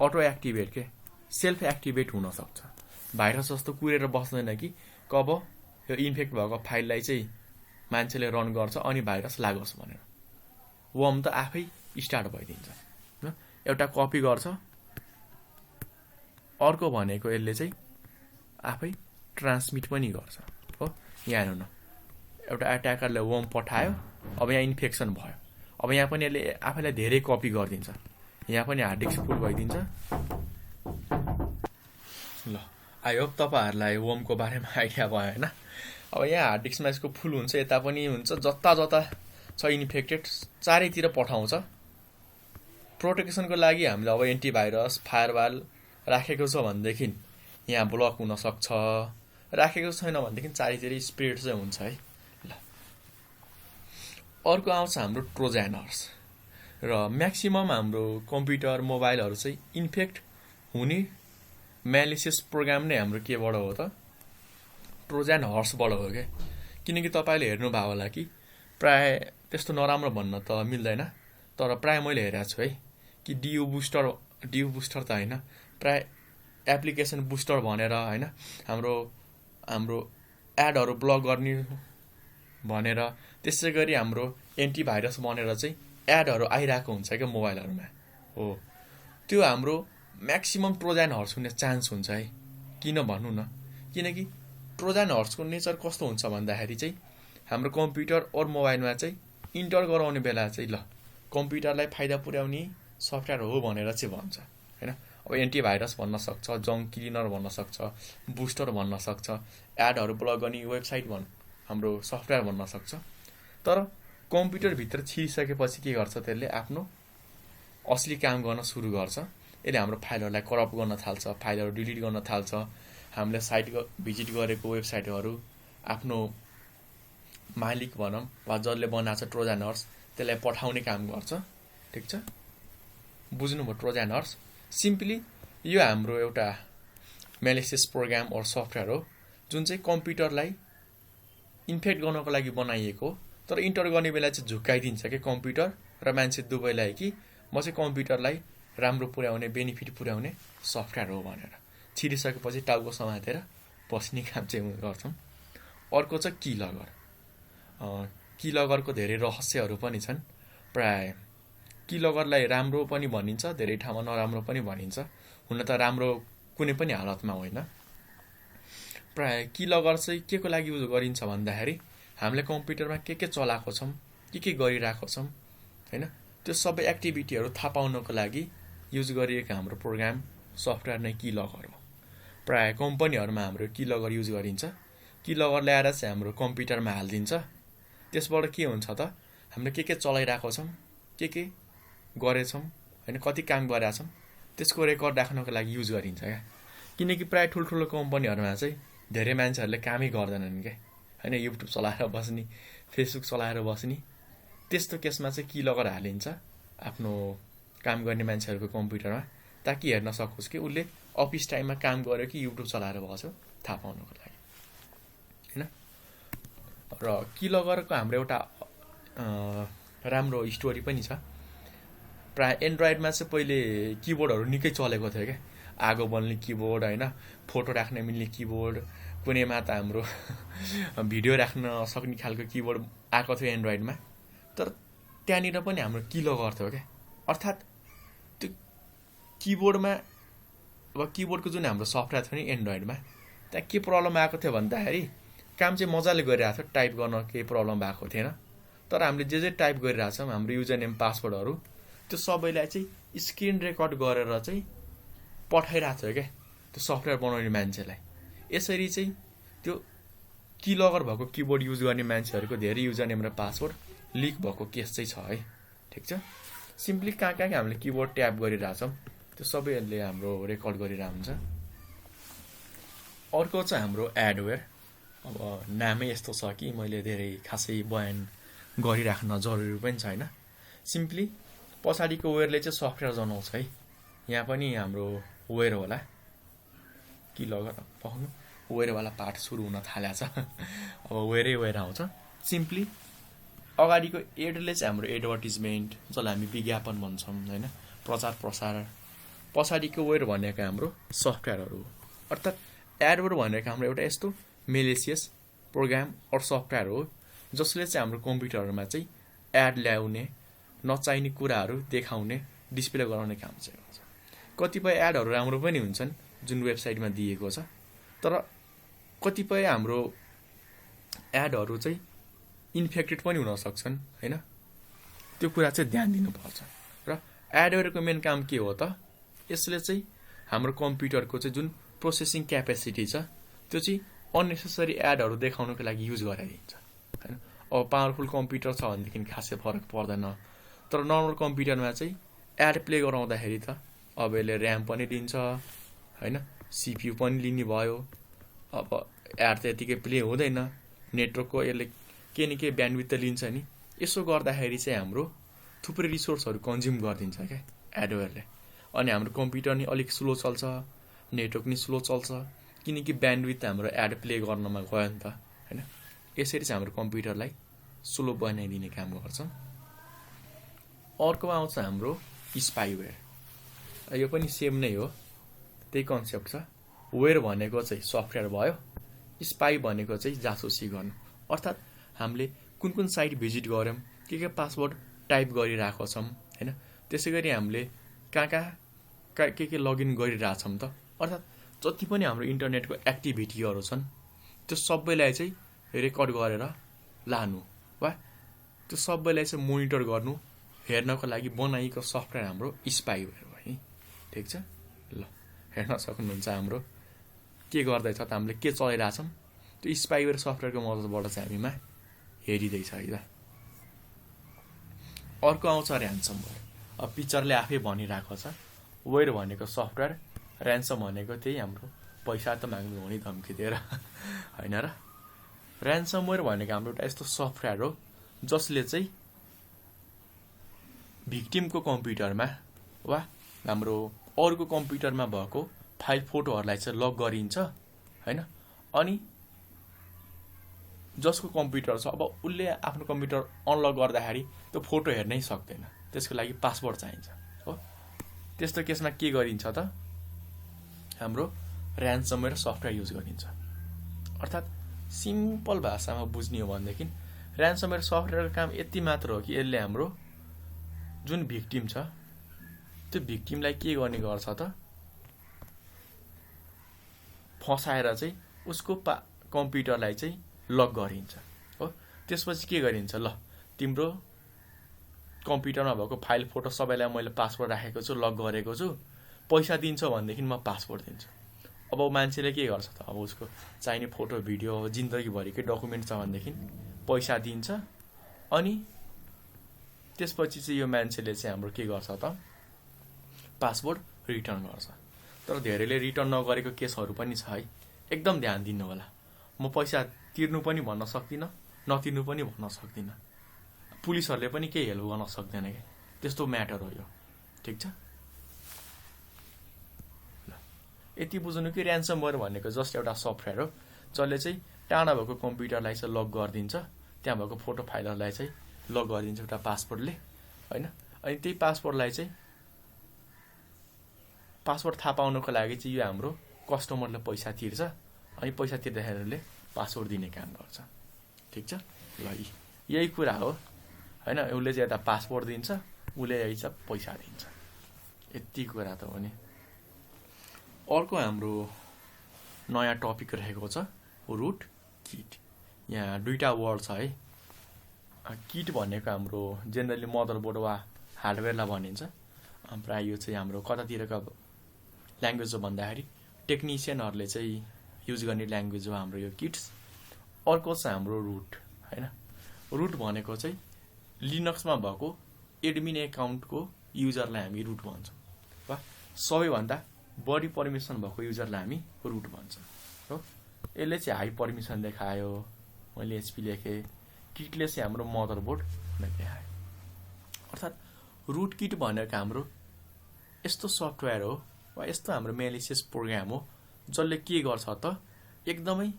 अटो एक्टिभेट के सेल्फ एक्टिभेट हुन सक्छ। भाइरस जस्तो कुरेर बस्दैन कि कब यो इन्फेक्ट भएको फाइललाई चाहिँ मान्छेले रन गर्छ अनि भाइरस लागोस् भनेर। वर्म त आफै स्टार्ट भइदिन्छ। एउटा कपी गर्छ, अर्को भनेको यसले चाहिँ आफै ट्रान्समिट पनि गर्छ हो। यहाँ हेर्नु न, एउटा एट्याकरले वर्म पठायो, अब यहाँ इन्फेक्सन भयो, अब यहाँ पनि यसले आफैलाई धेरै कपी गरिदिन्छ, यहाँ पनि हार्ड डिस्क फुल भइदिन्छ। ल आई होप तपाईँहरूलाई वर्मको बारेमा आइडिया भयो होइन। अब यहाँ हार्ड डिस्कमा यसको फुल हुन्छ, यता पनि हुन्छ, जता जता छ इन्फेक्टेड चारैतिर पठाउँछ। प्रोटेक्सनको लागि हामीले अब एन्टिभाइरस फायरवाल राखेको छ भनेदेखि यहाँ ब्लक हुनसक्छ, राखेको छैन भनेदेखि चारैतिर स्प्रेड चाहिँ हुन्छ है। ल अर्को आउँछ हाम्रो ट्रोजनर्स। र म्याक्सिमम हाम्रो कम्प्युटर मोबाइलहरू चाहिँ इन्फेक्ट हुने म्यालिसियस प्रोग्राम नै हाम्रो केबाट हो त, ट्रोजन हर्सबाट हो क्या। किनकि तपाईँले हेर्नुभयो होला कि प्राय त्यस्तो नराम्रो भन्न त मिल्दैन, तर प्राय मैले हेरेको छु है कि डियु बुस्टर त होइन, प्राय एप्लिकेसन बुस्टर भनेर, होइन, हाम्रो एडहरू ब्लक गर्ने भनेर, त्यसै गरी हाम्रो एन्टिभाइरस भनेर चाहिँ एडहरू आइरहेको हुन्छ क्या मोबाइलहरूमा हो। त्यो हाम्रो म्याक्सिमम ट्रोजन हर्स हुने चान्स हुन्छ है। किन भन्नु न, किनकि ट्रोजन हर्सको नेचर कस्तो हुन्छ भन्दाखेरि चाहिँ हाम्रो कम्प्युटर और मोबाइलमा चाहिँ इन्टर गराउने बेला चाहिँ ल कम्प्युटरलाई फाइदा पुर्याउने सफ्टवेयर हो भनेर चाहिँ भन्छ होइन। अब एन्टिभाइरस भन्न सक्छ, जङ्क क्लिनर भन्न सक्छ, बुस्टर भन्न सक्छ, एडहरू ब्लक गर्ने वेबसाइट हाम्रो सफ्टवेयर भन्न सक्छ। तर कम्प्युटरभित्र छिरिसकेपछि के गर्छ, त्यसले आफ्नो असली काम गर्न सुरु गर्छ। यसले हाम्रो फाइलहरूलाई करप्ट गर्न थाल्छ, फाइलहरू डिलिट गर्न थाल्छ, हामीले साइट भिजिट गरेको वेबसाइटहरू आफ्नो मालिक भनौँ वा जसले बनाएको छ ट्रोजनर्स त्यसलाई पठाउने काम गर्छ। ठिक छ, बुझ्नुभयो? ट्रोजनर्स सिम्पली यो हाम्रो एउटा म्यालिसियस प्रोग्राम और सफ्टवेयर हो जुन चाहिँ कम्प्युटरलाई इन्फेक्ट गर्नको लागि बनाइएको, तर इन्टर गर्ने बेला चाहिँ झुक्काइदिन्छ कि कम्प्युटर र मान्छे दुवैलाई कि म चाहिँ कम्प्युटरलाई राम्रो पुर्याउने बेनिफिट पुर्याउने सफ्टवेयर हो भनेर। छिरिसकेपछि टाउको समातेर बस्ने काम चाहिँ गर्छौँ। अर्को चाहिँ किलगर। किलगरको धेरै रहस्यहरू पनि छन्। प्राय किलगरलाई राम्रो पनि भनिन्छ, धेरै ठाउँमा नराम्रो पनि भनिन्छ। हुन त राम्रो कुनै पनि हालतमा होइन। प्राय किलगर चाहिँ के को लागि युज गरिन्छ भन्दाखेरि हामीले कम्प्युटरमा के चलाएको छौँ, के गरिरहेको छौँ, होइन, त्यो सबै एक्टिभिटीहरू थाहा पाउनको लागि युज गरिएको हाम्रो प्रोग्राम सफ्टवेयर नै किलगर हो। प्राय कम्पनीहरूमा हाम्रो किलगर युज गरिन्छ। किलगर ल्याएर चाहिँ हाम्रो कम्प्युटरमा हालिदिन्छ। त्यसबाट के हुन्छ त, हामीले के चलाइरहेको छौँ, के गरेछौँ होइन, कति काम गरेछौँ त्यसको रेकर्ड राख्नको लागि युज गरिन्छ क्या। किनकि प्रायः ठुल्ठुलो कम्पनीहरूमा चाहिँ धेरै मान्छेहरूले कामै गर्दैनन् क्या होइन, युट्युब चलाएर बस्ने, फेसबुक चलाएर बस्ने, त्यस्तो केसमा चाहिँ की लगेर हालिन्छ आफ्नो काम गर्ने मान्छेहरूको कम्प्युटरमा, ताकि हेर्न सकोस् कि उसले अफिस टाइममा काम गर्यो कि युट्युब चलाएर बस्यो थाहा पाउनको लागि होइन। र की लगरको हाम्रो एउटा राम्रो स्टोरी पनि छ। प्रायः एन्ड्रोइडमा चाहिँ पहिले किबोर्डहरू निकै चलेको थियो क्या, आगो बल्ने किबोर्ड होइन, फोटो राख्न मिल्ने किबोर्ड, कुनैमा त हाम्रो भिडियो राख्न सक्ने खालको किबोर्ड आएको थियो एन्ड्रोइडमा। तर त्यहाँनिर पनि हाम्रो की लगर थियो क्या, अर्थात् त्यो किबोर्डमा अब किबोर्डको जुन हाम्रो सफ्टवेयर थियो नि एन्ड्रोइडमा, त्यहाँ के प्रब्लम आएको थियो भन्दाखेरि काम चाहिँ मजाले गरिरहेको थियो, टाइप गर्न केही प्रब्लम भएको थिएन। तर हामीले जे टाइप गरिरहेछौँ हाम्रो युजर नेम पासवर्डहरू त्यो सबैलाई चाहिँ स्क्रिन रेकर्ड गरेर चाहिँ पठाइरहेको थियो क्या त्यो सफ्टवेयर बनाउने मान्छेलाई। यसरी चाहिँ त्यो की लगर भएको किबोर्ड युज गर्ने मान्छेहरूको धेरै युजर नेम र पासवर्ड लिक भएको केस चाहिँ छ है। ठिक छ, सिम्पली कहाँ कहाँ हामीले किबोर्ड ट्याप गरिरहेछौँ त्यो सबैले हाम्रो रेकर्ड गरिरहेको हुन्छ। अर्को चाहिँ हाम्रो एडवेयर। अब नामै यस्तो छ कि मैले धेरै खासै बयान गरिराख्न जरुरी पनि छैन। सिम्पली पछाडिको वेयरले चाहिँ सफ्टवेयर जनाउँछ है। यहाँ पनि हाम्रो वेयर होला, कि लगेर पाउनु वेयरवाला पार्ट सुरु हुन थालेको छ। अब वेयर आउँछ। सिम्पली अगाडिको एडले चाहिँ हाम्रो एडभर्टिजमेन्ट, जसलाई हामी विज्ञापन भन्छौँ होइन, प्रचार प्रसार। पछाडिको वेयर भनेको हाम्रो सफ्टवेयरहरू हो। अर्थात् एडवेयर भनेको हाम्रो एउटा यस्तो मेलेसियस प्रोग्राम अर सफ्टवेयर हो जसले चाहिँ हाम्रो कम्प्युटरमा चाहिँ एड ल्याउने, नचाहिने कुराहरू देखाउने, डिस्प्ले गराउने काम चाहिँ गर्छ। कतिपय एडहरू राम्रो पनि हुन्छन् जुन वेबसाइटमा दिएको छ, तर कतिपय हाम्रो एडहरू चाहिँ इन्फेक्टेड पनि हुन सक्छन् होइन। त्यो कुरा चाहिँ ध्यान दिनुपर्छ। र एडवेयरको मेन काम के हो त, यसले चाहिँ हाम्रो कम्प्युटरको चाहिँ जुन प्रोसेसिङ क्यापेसिटी छ त्यो चाहिँ अननेसेसरी एडहरू देखाउनको लागि युज गराइदिन्छ होइन। अब पावरफुल कम्प्युटर छ भनेदेखि खासै फरक पर्दैन, तर नर्मल कम्प्युटरमा चाहिँ एड प्ले गराउँदाखेरि त अब यसले ऱ्याम पनि दिन्छ होइन, सिपियु पनि लिने भयो। अब एड त यतिकै प्ले हुँदैन, नेटवर्कको यसले के न के ब्यान्डविड्थ त लिन्छ नि। यसो गर्दाखेरि चाहिँ हाम्रो थुप्रै रिसोर्सहरू कन्ज्युम गरिदिन्छ क्या एडवेयरले। अनि हाम्रो कम्प्युटर नि अलिक स्लो चल्छ, नेटवर्क नि स्लो चल्छ, किनकि ब्यान्डविड्थ हाम्रो एड प्ले गर्नमा गयो नि त होइन। यसरी चाहिँ हाम्रो कम्प्युटरलाई स्लो बनाइदिने काम गर्छ। अर्को आउँछ हाम्रो स्पाइवेयर। यो पनि सेम नै हो, त्यही कन्सेप्ट छ। वेयर भनेको चाहिँ सफ्टवेयर भयो, स्पाई भनेको चाहिँ जासुसी गर्नु। अर्थात् हामीले कुन कुन साइट भिजिट गऱ्यौँ, के पासवर्ड टाइप गरिरहेको छौँ होइन, त्यसै गरी हामीले कहाँ कहाँ के लगइन गरिरहेछौँ त, अर्थात् जति पनि हाम्रो इन्टरनेटको एक्टिभिटीहरू छन् त्यो सबैलाई चाहिँ रेकर्ड गरेर लानु वा त्यो सबैलाई चाहिँ मोनिटर गर्नु, हेर्नको लागि बनाइएको सफ्टवेयर हाम्रो स्पाइवेयर हो है। ठिक छ, ल हेर्न सक्नुहुन्छ हाम्रो के गर्दैछ त, हामीले के चलाइरहेछौँ त्यो स्पाइवेयर सफ्टवेयरको मद्दतबाट चाहिँ हामीमा हेरिँदैछ है त। अर्को आउँछ ऱ्यान्समवेयर। अब पिक्चरले आफै भनिरहेको छ, वेयर भनेको सफ्टवेयर, ऱ्यान्सम भनेको त्यही हाम्रो पैसा त माग्नु हो नि धम्की दिएर होइन र। ऱ्यान्समवेयर भनेको हाम्रो एउटा यस्तो सफ्टवेयर हो जसले चाहिँ भिक्टिमको कम्प्युटरमा वा हाम्रो अरूको कम्प्युटरमा भएको फाइल फोटोहरूलाई चाहिँ लक गरिन्छ होइन। अनि जसको कम्प्युटर छ अब उसले आफ्नो कम्प्युटर अनलक गर्दाखेरि त्यो फोटो हेर्नै सक्दैन, त्यसको लागि पासवर्ड चाहिन्छ हो। त्यस्तो केसमा के गरिन्छ त, हाम्रो ऱ्यान्समवेयर सफ्टवेयर युज गरिन्छ। अर्थात् सिम्पल भाषामा बुझ्ने हो भनेदेखि ऱ्यान्समवेयर सफ्टवेयरको काम यति मात्र हो कि यसले हाम्रो जुन भिक्टिम छ त्यो भिक्टिमलाई के गर्ने गर्छ त, फसाएर चाहिँ उसको कम्प्युटरलाई चाहिँ लक गरिन्छ हो। त्यसपछि के गरिन्छ, ल तिम्रो कम्प्युटरमा भएको फाइल फोटो सबैलाई मैले पासवर्ड राखेको छु, लक गरेको छु, पैसा दिन्छ भनेदेखि म पासवर्ड दिन्छु। अब मान्छेले के गर्छ त, अब उसको चाहिने फोटो भिडियो जिन्दगीभरिकै डकुमेन्ट छ भनेदेखि पैसा दिन्छ, अनि त्यसपछि चाहिँ यो मान्छेले चाहिँ हाम्रो के गर्छ त पासपोर्ट रिटर्न गर्छ। तर धेरैले रिटर्न नगरेको केसहरू पनि छ है, एकदम ध्यान दिनु होला। म पैसा तिर्नु पनि भन्न सक्दिनँ, नतिर्नु पनि भन्न सक्दिनँ, पुलिसहरूले पनि केही हेल्प गर्न सक्दैन क्या, त्यस्तो म्याटर हो यो। ठिक छ, यति बुझ्नु कि ऱ्यान्समवेयर भनेको जस्ट एउटा सफ्टवेयर हो जसले चाहिँ टाढा भएको कम्प्युटरलाई चाहिँ लक गरिदिन्छ, त्यहाँ भएको फोटो फाइलहरूलाई चाहिँ लक गरिदिन्छ एउटा पासवर्डले होइन। अनि त्यही पासवर्डलाई चाहिँ पासवर्ड थाहा पाउनको लागि चाहिँ यो हाम्रो कस्टमरले पैसा तिर्छ, अनि पैसा तिर्दाखेरिले पासवर्ड दिने काम गर्छ। ठिक छ, ल यही कुरा हो होइन। उसले चाहिँ यता पासवर्ड दिन्छ, उसले यही चाहिँ पैसा दिन्छ, यति कुरा त हो नि। अर्को हाम्रो नयाँ टपिक रहेको छ रुट किट। यहाँ दुईटा वर्ड छ है। किट भनेको हाम्रो जेनरली मदरबोर्ड वा हार्डवेयरलाई भनिन्छ। प्रायः यो चाहिँ हाम्रो कतातिरका ल्याङ्ग्वेज हो भन्दाखेरि टेक्निसियनहरूले चाहिँ युज गर्ने ल्याङ्ग्वेज हो हाम्रो यो किट्स। अर्को चाहिँ हाम्रो रुट होइन। रुट भनेको चाहिँ लिनक्समा भएको एडमिन एकाउन्टको युजरलाई हामी रुट भन्छौँ, वा सबैभन्दा बढी पर्मिसन भएको युजरलाई हामी रुट भन्छौँ हो। यसले चाहिँ हाई पर्मिसन देखायो, मैले एचपी लेखेँ। किटले चाहिँ हाम्रो मदरबोर्ड देखायो। अर्थात् रुट किट भनेको हाम्रो यस्तो सफ्टवेयर हो वा यस्तो हाम्रो मेलिसियस प्रोग्राम हो जसले के गर्छ त एकदमै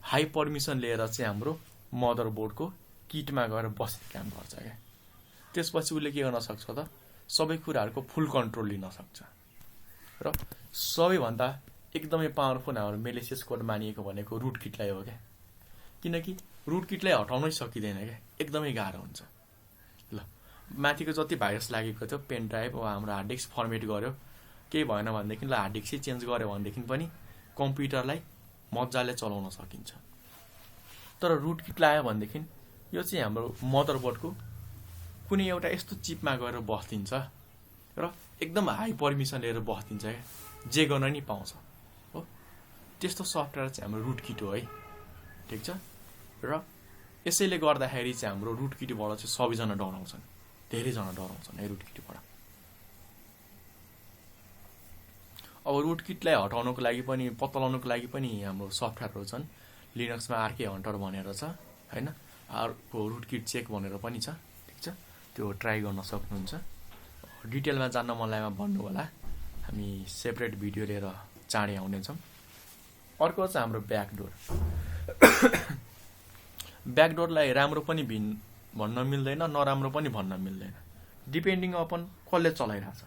हाई पर्मिसन लिएर चाहिँ हाम्रो मदरबोर्डको किटमा गएर बस्ने काम गर्छ क्या। त्यसपछि उसले के गर्न सक्छ त सबै कुराहरूको फुल कन्ट्रोल लिन सक्छ। र सबैभन्दा एकदमै पावरफुल हाम्रो मेलिसियस कोड मानिएको भनेको रुट किटलाई हो क्या, किनकि रुट किटलाई हटाउनै सकिँदैन क्या, एकदमै गाह्रो हुन्छ। ल माथिको जति भाइरस लागेको थियो पेन ड्राइभ वा हाम्रो हार्ड डिस्क फर्मेट गर्यो, केही भएन भनेदेखि ल हार्ड डिस्कै चेन्ज गर्यो भनेदेखि पनि कम्प्युटरलाई मजाले चलाउन सकिन्छ। तर रुट किट लाग्यो भनेदेखि यो चाहिँ हाम्रो मदरबोर्डको कुनै एउटा यस्तो चिपमा गएर बस्दिन्छ र एकदम हाई पर्मिसन लिएर बस्दिन्छ क्या, जे गर्न नि पाउँछ हो। त्यस्तो सफ्टवेयर चाहिँ हाम्रो रुट किट हो है। ठिक छ, र यसैले गर्दाखेरि चाहिँ हाम्रो रुट किटबाट चाहिँ सबैजना डराउँछन्, धेरैजना डराउँछन् है रुट किटबाट। अब रुट किटलाई हटाउनको लागि पनि पत्ताउनको लागि पनि हाम्रो सफ्टवेयरहरू छन्। लिनक्समा आरके हन्टर भनेर छ होइन, अर्को रुट किट चेक भनेर पनि छ। ठिक छ, त्यो ट्राई गर्न सक्नुहुन्छ। डिटेलमा जान्न मन लागेमा भन्नु होला, हामी सेपरेट भिडियो लिएर चाँडै आउनेछौँ। अर्को चाहिँ हाम्रो ब्याकडोर। ब्याकडोरलाई राम्रो पनि भन्न मिल्दैन, नराम्रो पनि भन्न मिल्दैन, डिपेन्डिङ अपन कसले चलाइरहेछ।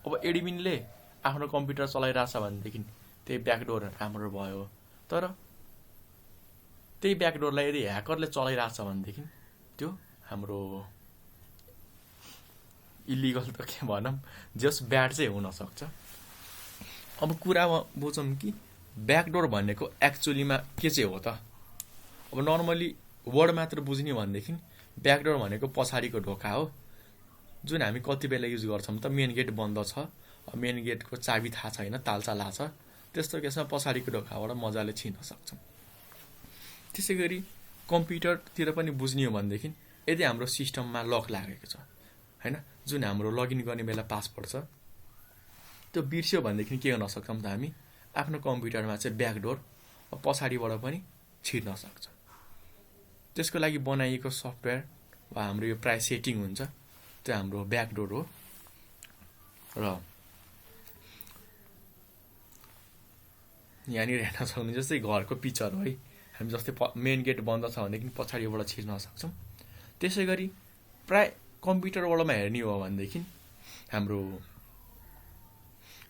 अब एडमिनले आफ्नो कम्प्युटर चलाइरहेछ भनेदेखि त्यही ब्याकडोर राम्रो भयो। तर त्यही ब्याकडोरलाई यदि ह्याकरले चलाइरहेछ भनेदेखि त्यो हाम्रो इलिगल त के भनौँ, जस ब्याड चाहिँ हुनसक्छ। अब कुरा बुझौँ कि ब्याकडोर भनेको एक्चुअलीमा के चाहिँ हो त। अब नर्मली वर्ड मात्र बुझ्ने भनेदेखि ब्याकडोर भनेको पछाडिको ढोका हो, जुन हामी कति बेला युज गर्छौँ त मेन गेट बन्द छ, मेन गेटको चाबी थाहा छैन, तालचा लाछ, त्यस्तो केसमा पछाडिको ढोकाबाट मजाले छिर्न सक्छौँ। त्यसै गरी कम्प्युटरतिर पनि बुझ्ने हो भनेदेखि यदि हाम्रो सिस्टममा लक लागेको छ होइन, जुन हाम्रो लगइन गर्ने बेला पासवर्ड छ, त्यो बिर्स्यो भनेदेखि के गर्न सक्छौँ त हामी आफ्नो कम्प्युटरमा चाहिँ ब्याकडोर पछाडिबाट पनि छिर्न सक्छ। त्यसको लागि बनाइएको सफ्टवेयर वा हाम्रो यो प्राय सेटिङ हुन्छ, त्यो हाम्रो ब्याकडोर हो। र यहाँनिर हेर्न सक्नुहुन्छ जस्तै घरको पिक्चर हो है, हामी जस्तै मेन गेट बन्द छ भनेदेखि पछाडिबाट छिर्न सक्छौँ। त्यसै गरी प्राय कम्प्युटरबाटमा हेर्ने हो भनेदेखि हाम्रो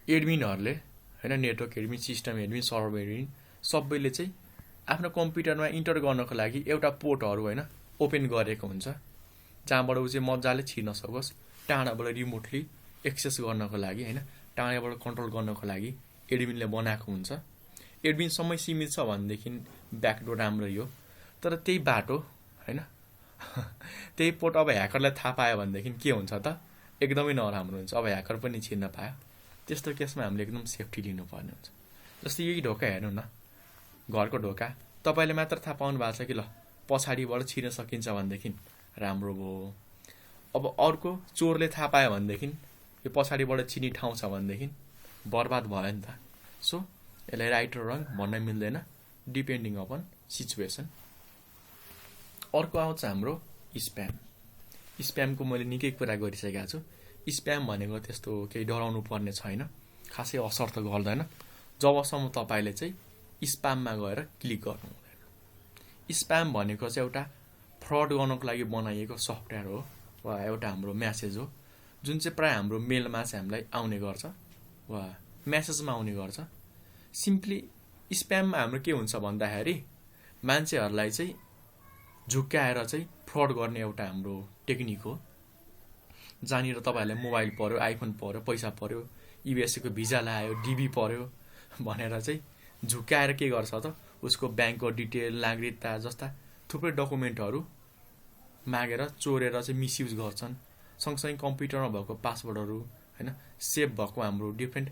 एडमिनहरूले होइन, network admin, system admin, server admin सबैले चाहिँ आफ्नो कम्प्युटरमा इन्टर गर्नको लागि एउटा पोर्टहरू होइन ओपन गरेको हुन्छ, जहाँबाट ऊ चाहिँ मजाले छिर्न सकोस्, टाढाबाट रिमोटली एक्सेस गर्नको लागि होइन, टाढाबाट कन्ट्रोल गर्नको लागि एडमिनले बनाएको हुन्छ। एडमिनसम्मै सीमित छ भनेदेखि ब्याकडोर राम्रै हो। तर त्यही बाटो होइन त्यही पोर्ट अब ह्याकरलाई थाहा पायो भनेदेखि के हुन्छ त एकदमै नराम्रो हुन्छ। अब ह्याकर पनि छिर्न पायो, त्यस्तो केसमा हामीले एकदम सेफ्टी लिनुपर्ने हुन्छ। जस्तै यही ढोका हेर्नु न, घरको ढोका तपाईँले मात्र थाहा पाउनु भएको छ कि ल पछाडिबाट छिर्न सकिन्छ भनेदेखि राम्रो भयो। अब अर्को चोरले थाहा पायो भनेदेखि यो पछाडिबाट चिनी ठाउँ छ भनेदेखि बर्बाद भयो नि त। सो यसलाई राइट र रङ भन्न मिल्दैन, डिपेन्डिङ अपन सिचुएसन। अर्को आउँछ हाम्रो स्प्याम। स्प्यामको मैले निकै कुरा गरिसकेको छु। स्प्याम भनेको त्यस्तो केही डराउनु पर्ने छैन, खासै असर त गर्दैन जबसम्म तपाईँले चाहिँ स्प्याममा गएर क्लिक गर्नु हुँदैन। स्प्याम भनेको चाहिँ एउटा फ्रड गर्नको लागि बनाइएको सफ्टवेयर हो वा एउटा हाम्रो म्यासेज हो, जुन चाहिँ प्रायः हाम्रो मेलमा चाहिँ हामीलाई आउने गर्छ वा म्यासेजमा आउने गर्छ। सिम्पली स्प्याममा हाम्रो के हुन्छ भन्दाखेरि मान्छेहरूलाई चाहिँ झुक्क्याएर चाहिँ फ्रड गर्ने एउटा हाम्रो टेक्निक हो, जहाँनिर तपाईँहरूलाई मोबाइल पर्यो, आइफोन पर्यो, पैसा पर्यो, युएसएको भिजा लगायो, डिबी पर्यो भनेर चाहिँ झुक्क्याएर के गर्छ त उसको ब्याङ्कको डिटेल, नागरिकता जस्ता थुप्रै डकुमेन्टहरू मागेर चोरेर चाहिँ मिसयुज गर्छन्। सँगसँगै कम्प्युटरमा भएको पासवर्डहरू होइन, सेभ भएको हाम्रो डिफ्रेन्ट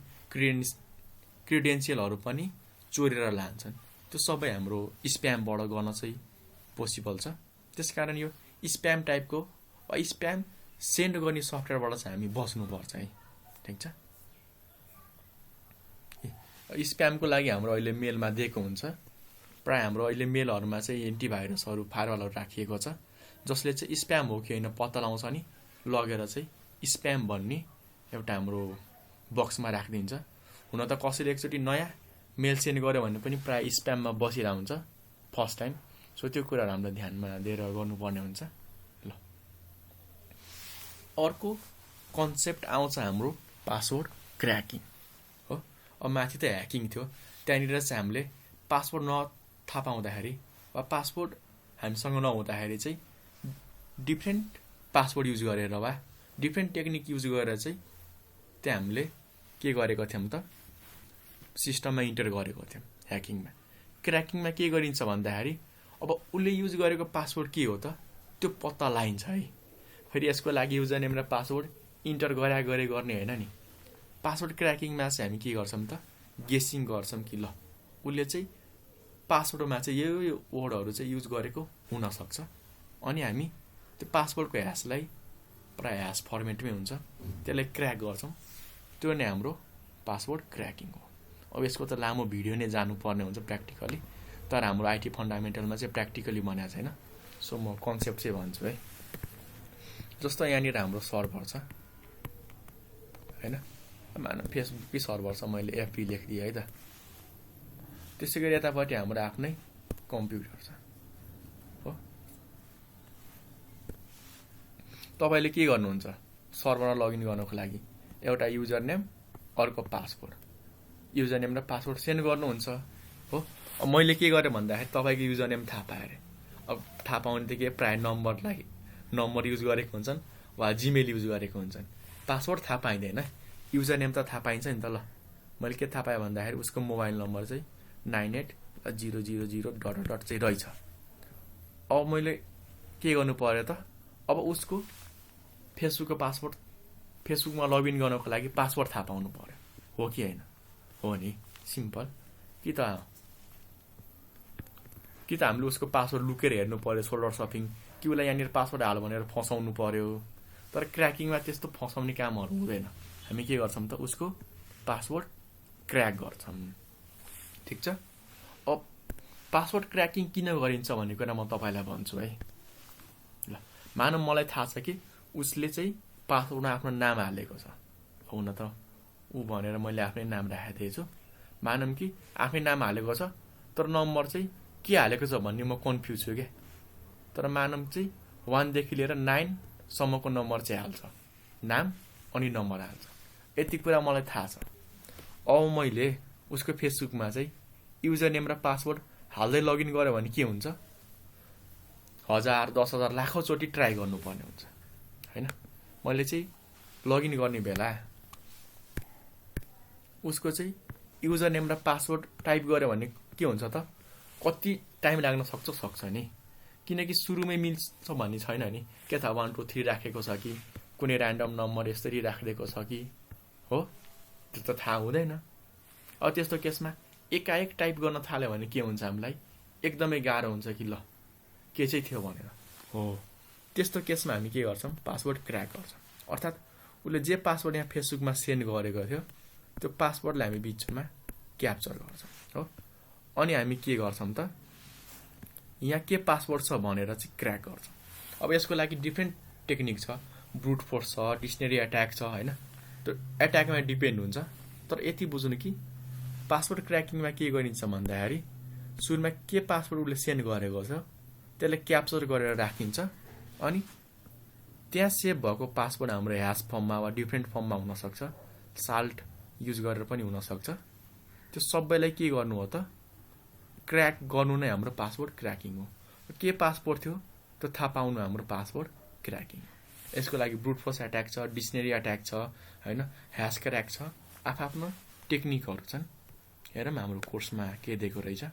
क्रिडेन्सियलहरू पनि चोरेर लान्छन्। त्यो सबै हाम्रो स्प्यामबाट गर्न चाहिँ पोसिबल छ। त्यसकारण यो स्प्याम टाइपको वा स्प्याम सेन्ड गर्ने सफ्टवेयरबाट चाहिँ हामी बस्नुपर्छ है, ठिक छ। स्प्यामको लागि हाम्रो अहिले मेलमा दिएको हुन्छ, प्रायः हाम्रो अहिले मेलहरूमा चाहिँ एन्टिभाइरसहरू, फायरवालहरू राखिएको छ, जसले चाहिँ स्प्याम हो कि होइन पत्ता लगाउँछ नि लगेर चाहिँ स्प्याम भन्ने एउटा हाम्रो बक्समा राखिदिन्छ। हुन त कसैले एकचोटि नयाँ मेल सेन्ड गर्यो भने पनि प्रायः स्प्याममा बसिरहेको हुन्छ फर्स्ट टाइम। सो त्यो कुराहरू हामीले ध्यानमा दिएर गर्नुपर्ने हुन्छ। ल, अर्को कन्सेप्ट आउँछ हाम्रो पासवर्ड क्र्याकिङ हो। अब माथि त ह्याकिङ थियो, त्यहाँनिर चाहिँ हामीले पासवर्ड नथाहा पाउँदाखेरि वा पासवर्ड हामीसँग नहुँदाखेरि चाहिँ डिफ्रेन्ट पासवर्ड युज गरेर वा डिफ्रेन्ट टेक्निक युज गरेर चाहिँ त्यहाँ हामीले के गरेको थियौँ त सिस्टममा इन्टर गरेको थियौँ ह्याकिङमा। क्र्याकिङमा के गरिन्छ भन्दाखेरि अब उसले युज गरेको पासवर्ड के हो त त्यो पत्ता लगाइन्छ है। फेरि यसको लागि युजर नेम र पासवर्ड इन्टर गरे गर्ने होइन नि। पासवर्ड क्र्याकिङमा चाहिँ हामी के गर्छौँ त गेसिङ गर्छौँ कि ल उसले चाहिँ पासवर्डमा चाहिँ यो वर्डहरू चाहिँ युज गरेको हुनसक्छ, अनि हामी त्यो पासवर्डको ह्यासलाई प्रायः ह्यास फर्मेटमै हुन्छ, त्यसलाई क्र्याक गर्छौँ। त्यो नै हाम्रो पासवर्ड क्र्याकिङ हो। अब यसको त लामो भिडियो नै जानुपर्ने हुन्छ प्र्याक्टिकली, तर हाम्रो आइटी फन्डामेन्टलमा चाहिँ प्र्याक्टिकली बनाएको छैन। सो म कन्सेप्ट चाहिँ भन्छु है। जस्तो यहाँनिर हाम्रो सर्भर छ होइन, मानव फेसबुकै सर्भर छ, मैले एफबी लेखिदिएँ है त। त्यसै गरी यतापट्टि हाम्रो आफ्नै कम्प्युटर छ हो। तपाईँले के गर्नुहुन्छ सर्भरमा लगइन गर्नको लागि एउटा युजर नेम अर्को पासवर्ड, युजर नेम र पासवर्ड सेन्ड गर्नुहुन्छ हो। अब मैले के गरेँ भन्दाखेरि तपाईँको युजर नेम थाहा पाएँ अरे। अब थाहा पाउनेदेखि प्रायः नम्बर युज गरेको हुन्छन् वा जिमेल युज गरेको हुन्छन्। पासवर्ड थाहा पाइँदैन, युजर नेम त थाहा पाइन्छ नि त। ल, मैले के थाहा पाएँ भन्दाखेरि उसको मोबाइल नम्बर चाहिँ 980000 चाहिँ रहेछ। अब मैले के गर्नु पर्यो त, अब उसको फेसबुकको पासवर्ड, फेसबुकमा लगइन गर्नको लागि पासवर्ड थाहा पाउनु पर्यो हो कि होइन? हो नि, सिम्पल। कि त हामीले उसको पासवर्ड लुकेर हेर्नु पर्यो सोल्डर सपिङ, कि उसलाई यहाँनिर पासवर्ड हाल भनेर फसाउनु पर्यो। तर क्र्याकिङमा त्यस्तो फसाउने कामहरू हुँदैन। हामी के गर्छौँ त उसको पासवर्ड क्र्याक गर्छौँ, ठिक छ। अब पासवर्ड क्र्याकिङ किन गरिन्छ भन्ने कुरा म तपाईँलाई भन्छु है। ल, मानव मलाई थाहा छ कि उसले चाहिँ पासवर्डमा आफ्नो नाम हालेको छ, हुन त ऊ भनेर मैले आफ्नै नाम राखेको थिएछु। मानव कि आफ्नै नाम हालेको छ तर नम्बर चाहिँ के हालेको छ भन्ने म कन्फ्युज छु क्या। तर मानव चाहिँ 1 देखि लिएर 9 सम्मको नम्बर चाहिँ हाल्छ, नाम अनि नम्बर हाल्छ, यति कुरा मलाई थाहा छ। अब मैले उसको फेसबुकमा चाहिँ युजर नेम र पासवर्ड हाल्दै लगइन गर्यो भने के हुन्छ, 1000 10,000 लाखौँचोटि ट्राई गर्नुपर्ने हुन्छ होइन। मैले चाहिँ लगइन गर्ने बेला उसको चाहिँ युजर नेम र पासवर्ड टाइप गर्यो भने के हुन्छ त कति टाइम लाग्न सक्छ नि, किनकि सुरुमै मिल्छ भन्ने छैन नि। के थाहा 1 2 3 राखेको छ कि कुनै ऱ्यान्डम नम्बर यसरी राखिदिएको छ कि हो, त्यो त थाहा हुँदैन। अब त्यस्तो केसमा एकाएक टाइप गर्न थाल्यो भने के हुन्छ, हामीलाई एकदमै गाह्रो हुन्छ कि ल के चाहिँ थियो भनेर। हो, त्यस्तो केसमा हामी के गर्छौँ, पासवर्ड क्र्याक गर्छौँ। अर्थात् उसले जे पासवर्ड यहाँ फेसबुकमा सेन्ड गरेको थियो त्यो पासवर्डलाई हामी बिचमा क्याप्चर गर्छौँ हो। अनि हामी के गर्छौँ त, यहाँ के पासवर्ड छ भनेर चाहिँ क्र्याक गर्छौँ। अब यसको लागि डिफ्रेन्ट टेक्निक छ, ब्रुट फोर्स छ, डिक्सनरी एट्याक छ होइन। त्यो एट्याकमा डिपेन्ड हुन्छ। तर यति बुझ्नु कि पासवर्ड क्र्याकिङमा के गरिन्छ भन्दाखेरि सुरुमा के पासवर्ड उसले सेन्ड गरेको छ त्यसलाई क्याप्चर गरेर राखिन्छ। अनि त्यहाँ सेभ भएको पासवर्ड हाम्रो ह्यास फर्ममा वा डिफ्रेन्ट फर्ममा हुनसक्छ, साल्ट युज गरेर पनि हुनसक्छ। त्यो सबैलाई के गर्नु हो त, क्र्याक गर्नु नै हाम्रो पासवर्ड क्र्याकिङ हो। के पासवर्ड थियो त्यो थाहा पाउनु हाम्रो पासवर्ड क्र्याकिङ। यसको लागि ब्रुट फोर्स एट्याक छ, डिक्सनरी एट्याक छ होइन, ह्यास क्र्याक छ, आफ्नो टेक्निकहरू छन्। हेरौँ हाम्रो कोर्समा के दिएको रहेछ।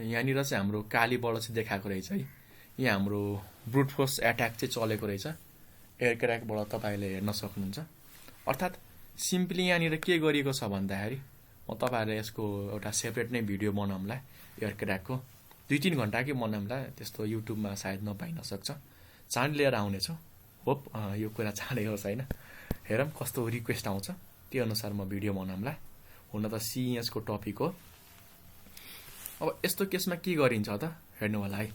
यहाँनिर चाहिँ हाम्रो कालीबाट चाहिँ देखाएको रहेछ है। यहाँ हाम्रो ब्रुट फोर्स एट्याक चाहिँ चलेको रहेछ, एयर क्र्याकबाट तपाईँले हेर्न सक्नुहुन्छ। अर्थात् सिम्पली यहाँनिर के गरिएको छ भन्दाखेरि म तपाईँहरूलाई यसको एउटा सेपरेट नै भिडियो बनाउँला, एयर क्र्याकको 2-3 घन्टाकै बनाउँला। त्यस्तो युट्युबमा सायद नपाइन सक्छ, चाँड लिएर आउनेछु। होप यो कुरा चाँडै होस् होइन। हेरौँ कस्तो रिक्वेस्ट आउँछ, त्यो अनुसार म भिडियो बनाउँला। हुन त सिएसको टपिक हो। अब यस्तो केसमा के गरिन्छ त हेर्नु होला है।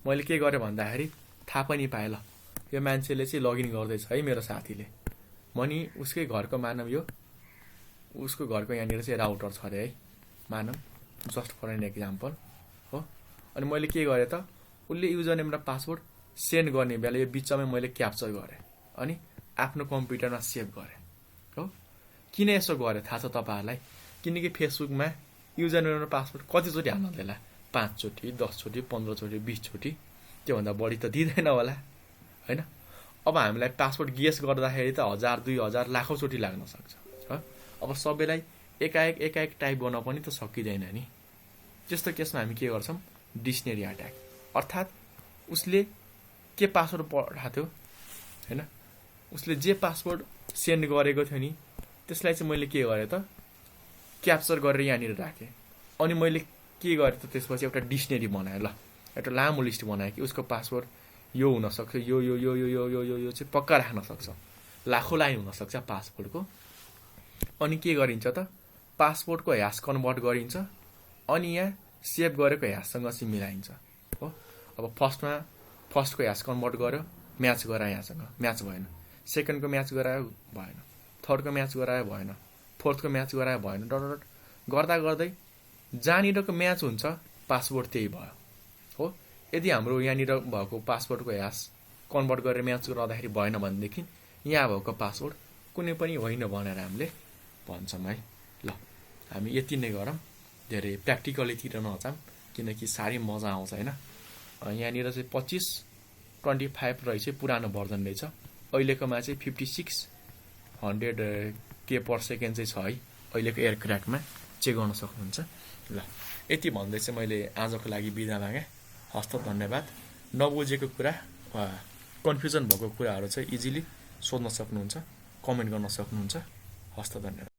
मैले के गरेँ भन्दाखेरि थाहा पनि पाएँ, ल यो मान्छेले चाहिँ लगइन गर्दैछ है मेरो साथीले। म नि उसकै घरको मानव, यो उसको घरको यहाँनिर चाहिँ राउटर छ अरे है, मानव, जस्ट फर एन एक्जाम्पल हो। अनि मैले के गरेँ त, उसले युजर नेम र पासवर्ड सेन्ड गर्ने बेला यो बिचमै मैले क्याप्चर गरेँ अनि आफ्नो कम्प्युटरमा सेभ गरेँ हो। किन यसो गरेँ थाहा छ तपाईँहरूलाई? किनकि फेसबुकमा युजर नेम र पासवर्ड कतिचोटि हाल्नु होला, 5 चोटि, 10 चोटि, 15 चोटि, 20 चोटि, त्योभन्दा बढी त दिँदैन होला होइन। अब हामीलाई पासवर्ड गेस गर्दाखेरि त 1000, 2000, लाखौँ चोटि लाग्न सक्छ हो। अब सबैलाई एकाएक टाइप गर्न पनि त सकिँदैन नि। त्यस्तो केसमा हामी के गर्छौँ, डिक्सनरी एट्याक। अर्थात् उसले के पासवर्ड पठाएको थियो होइन, उसले जे पासवर्ड सेन्ड गरेको थियो नि त्यसलाई चाहिँ मैले के गरेँ त, क्याप्चर गरेर यहाँनिर राखेँ। अनि मैले के गरेँ त त्यसपछि एउटा डिक्सनरी बनाएँ, ल एउटा लामो लिस्ट बनाएँ कि उसको पासवर्ड यो हुनसक्छ, यो यो यो यो यो यो यो यो चाहिँ पक्का राख्न सक्छ, लाखौँ लाइन हुनसक्छ पासवर्डको। अनि के गरिन्छ त, पासवर्डको ह्यास कन्भर्ट गरिन्छ अनि यहाँ सेभ गरेको ह्याससँग चाहिँ मिलाइन्छ हो। अब फर्स्टको ह्यास कन्भर्ट गर्यो, म्याच गरायो, यहाँसँग म्याच भएन। सेकेन्डको म्याच गरायो भएन, थर्डको म्याच गरायो भएन, फोर्थको म्याच गरायो भएन। डट गर्दा गर्दै जहाँनिरको म्याच हुन्छ पासवर्ड त्यही भयो हो। यदि हाम्रो यहाँनिर भएको पासवर्डको ह्यास कन्भर्ट गरेर म्याच गर्दाखेरि भएन भनेदेखि यहाँ भएको पासवर्ड कुनै पनि होइन भनेर हामीले भन्छौँ है। ल हामी यति नै गरौँ, धेरै प्र्याक्टिकलीतिर नजाऊँ किनकि साह्रै मजा आउँछ होइन। यहाँनिर चाहिँ 2525 रहेछ, पुरानो भर्जन रहेछ। अहिलेकोमा चाहिँ 5600 kph चाहिँ छ है अहिलेको एयर क्र्याकमा, चेक गर्न सक्नुहुन्छ। ल यति भन्दै चाहिँ मैले आजको लागि बिदा मागेँ। हस्त धन्यवाद। नबुझेको कुरा वा कन्फ्युजन भएको कुराहरू चाहिँ इजिली सोध्न सक्नुहुन्छ, कमेन्ट गर्न सक्नुहुन्छ। हस्त धन्यवाद।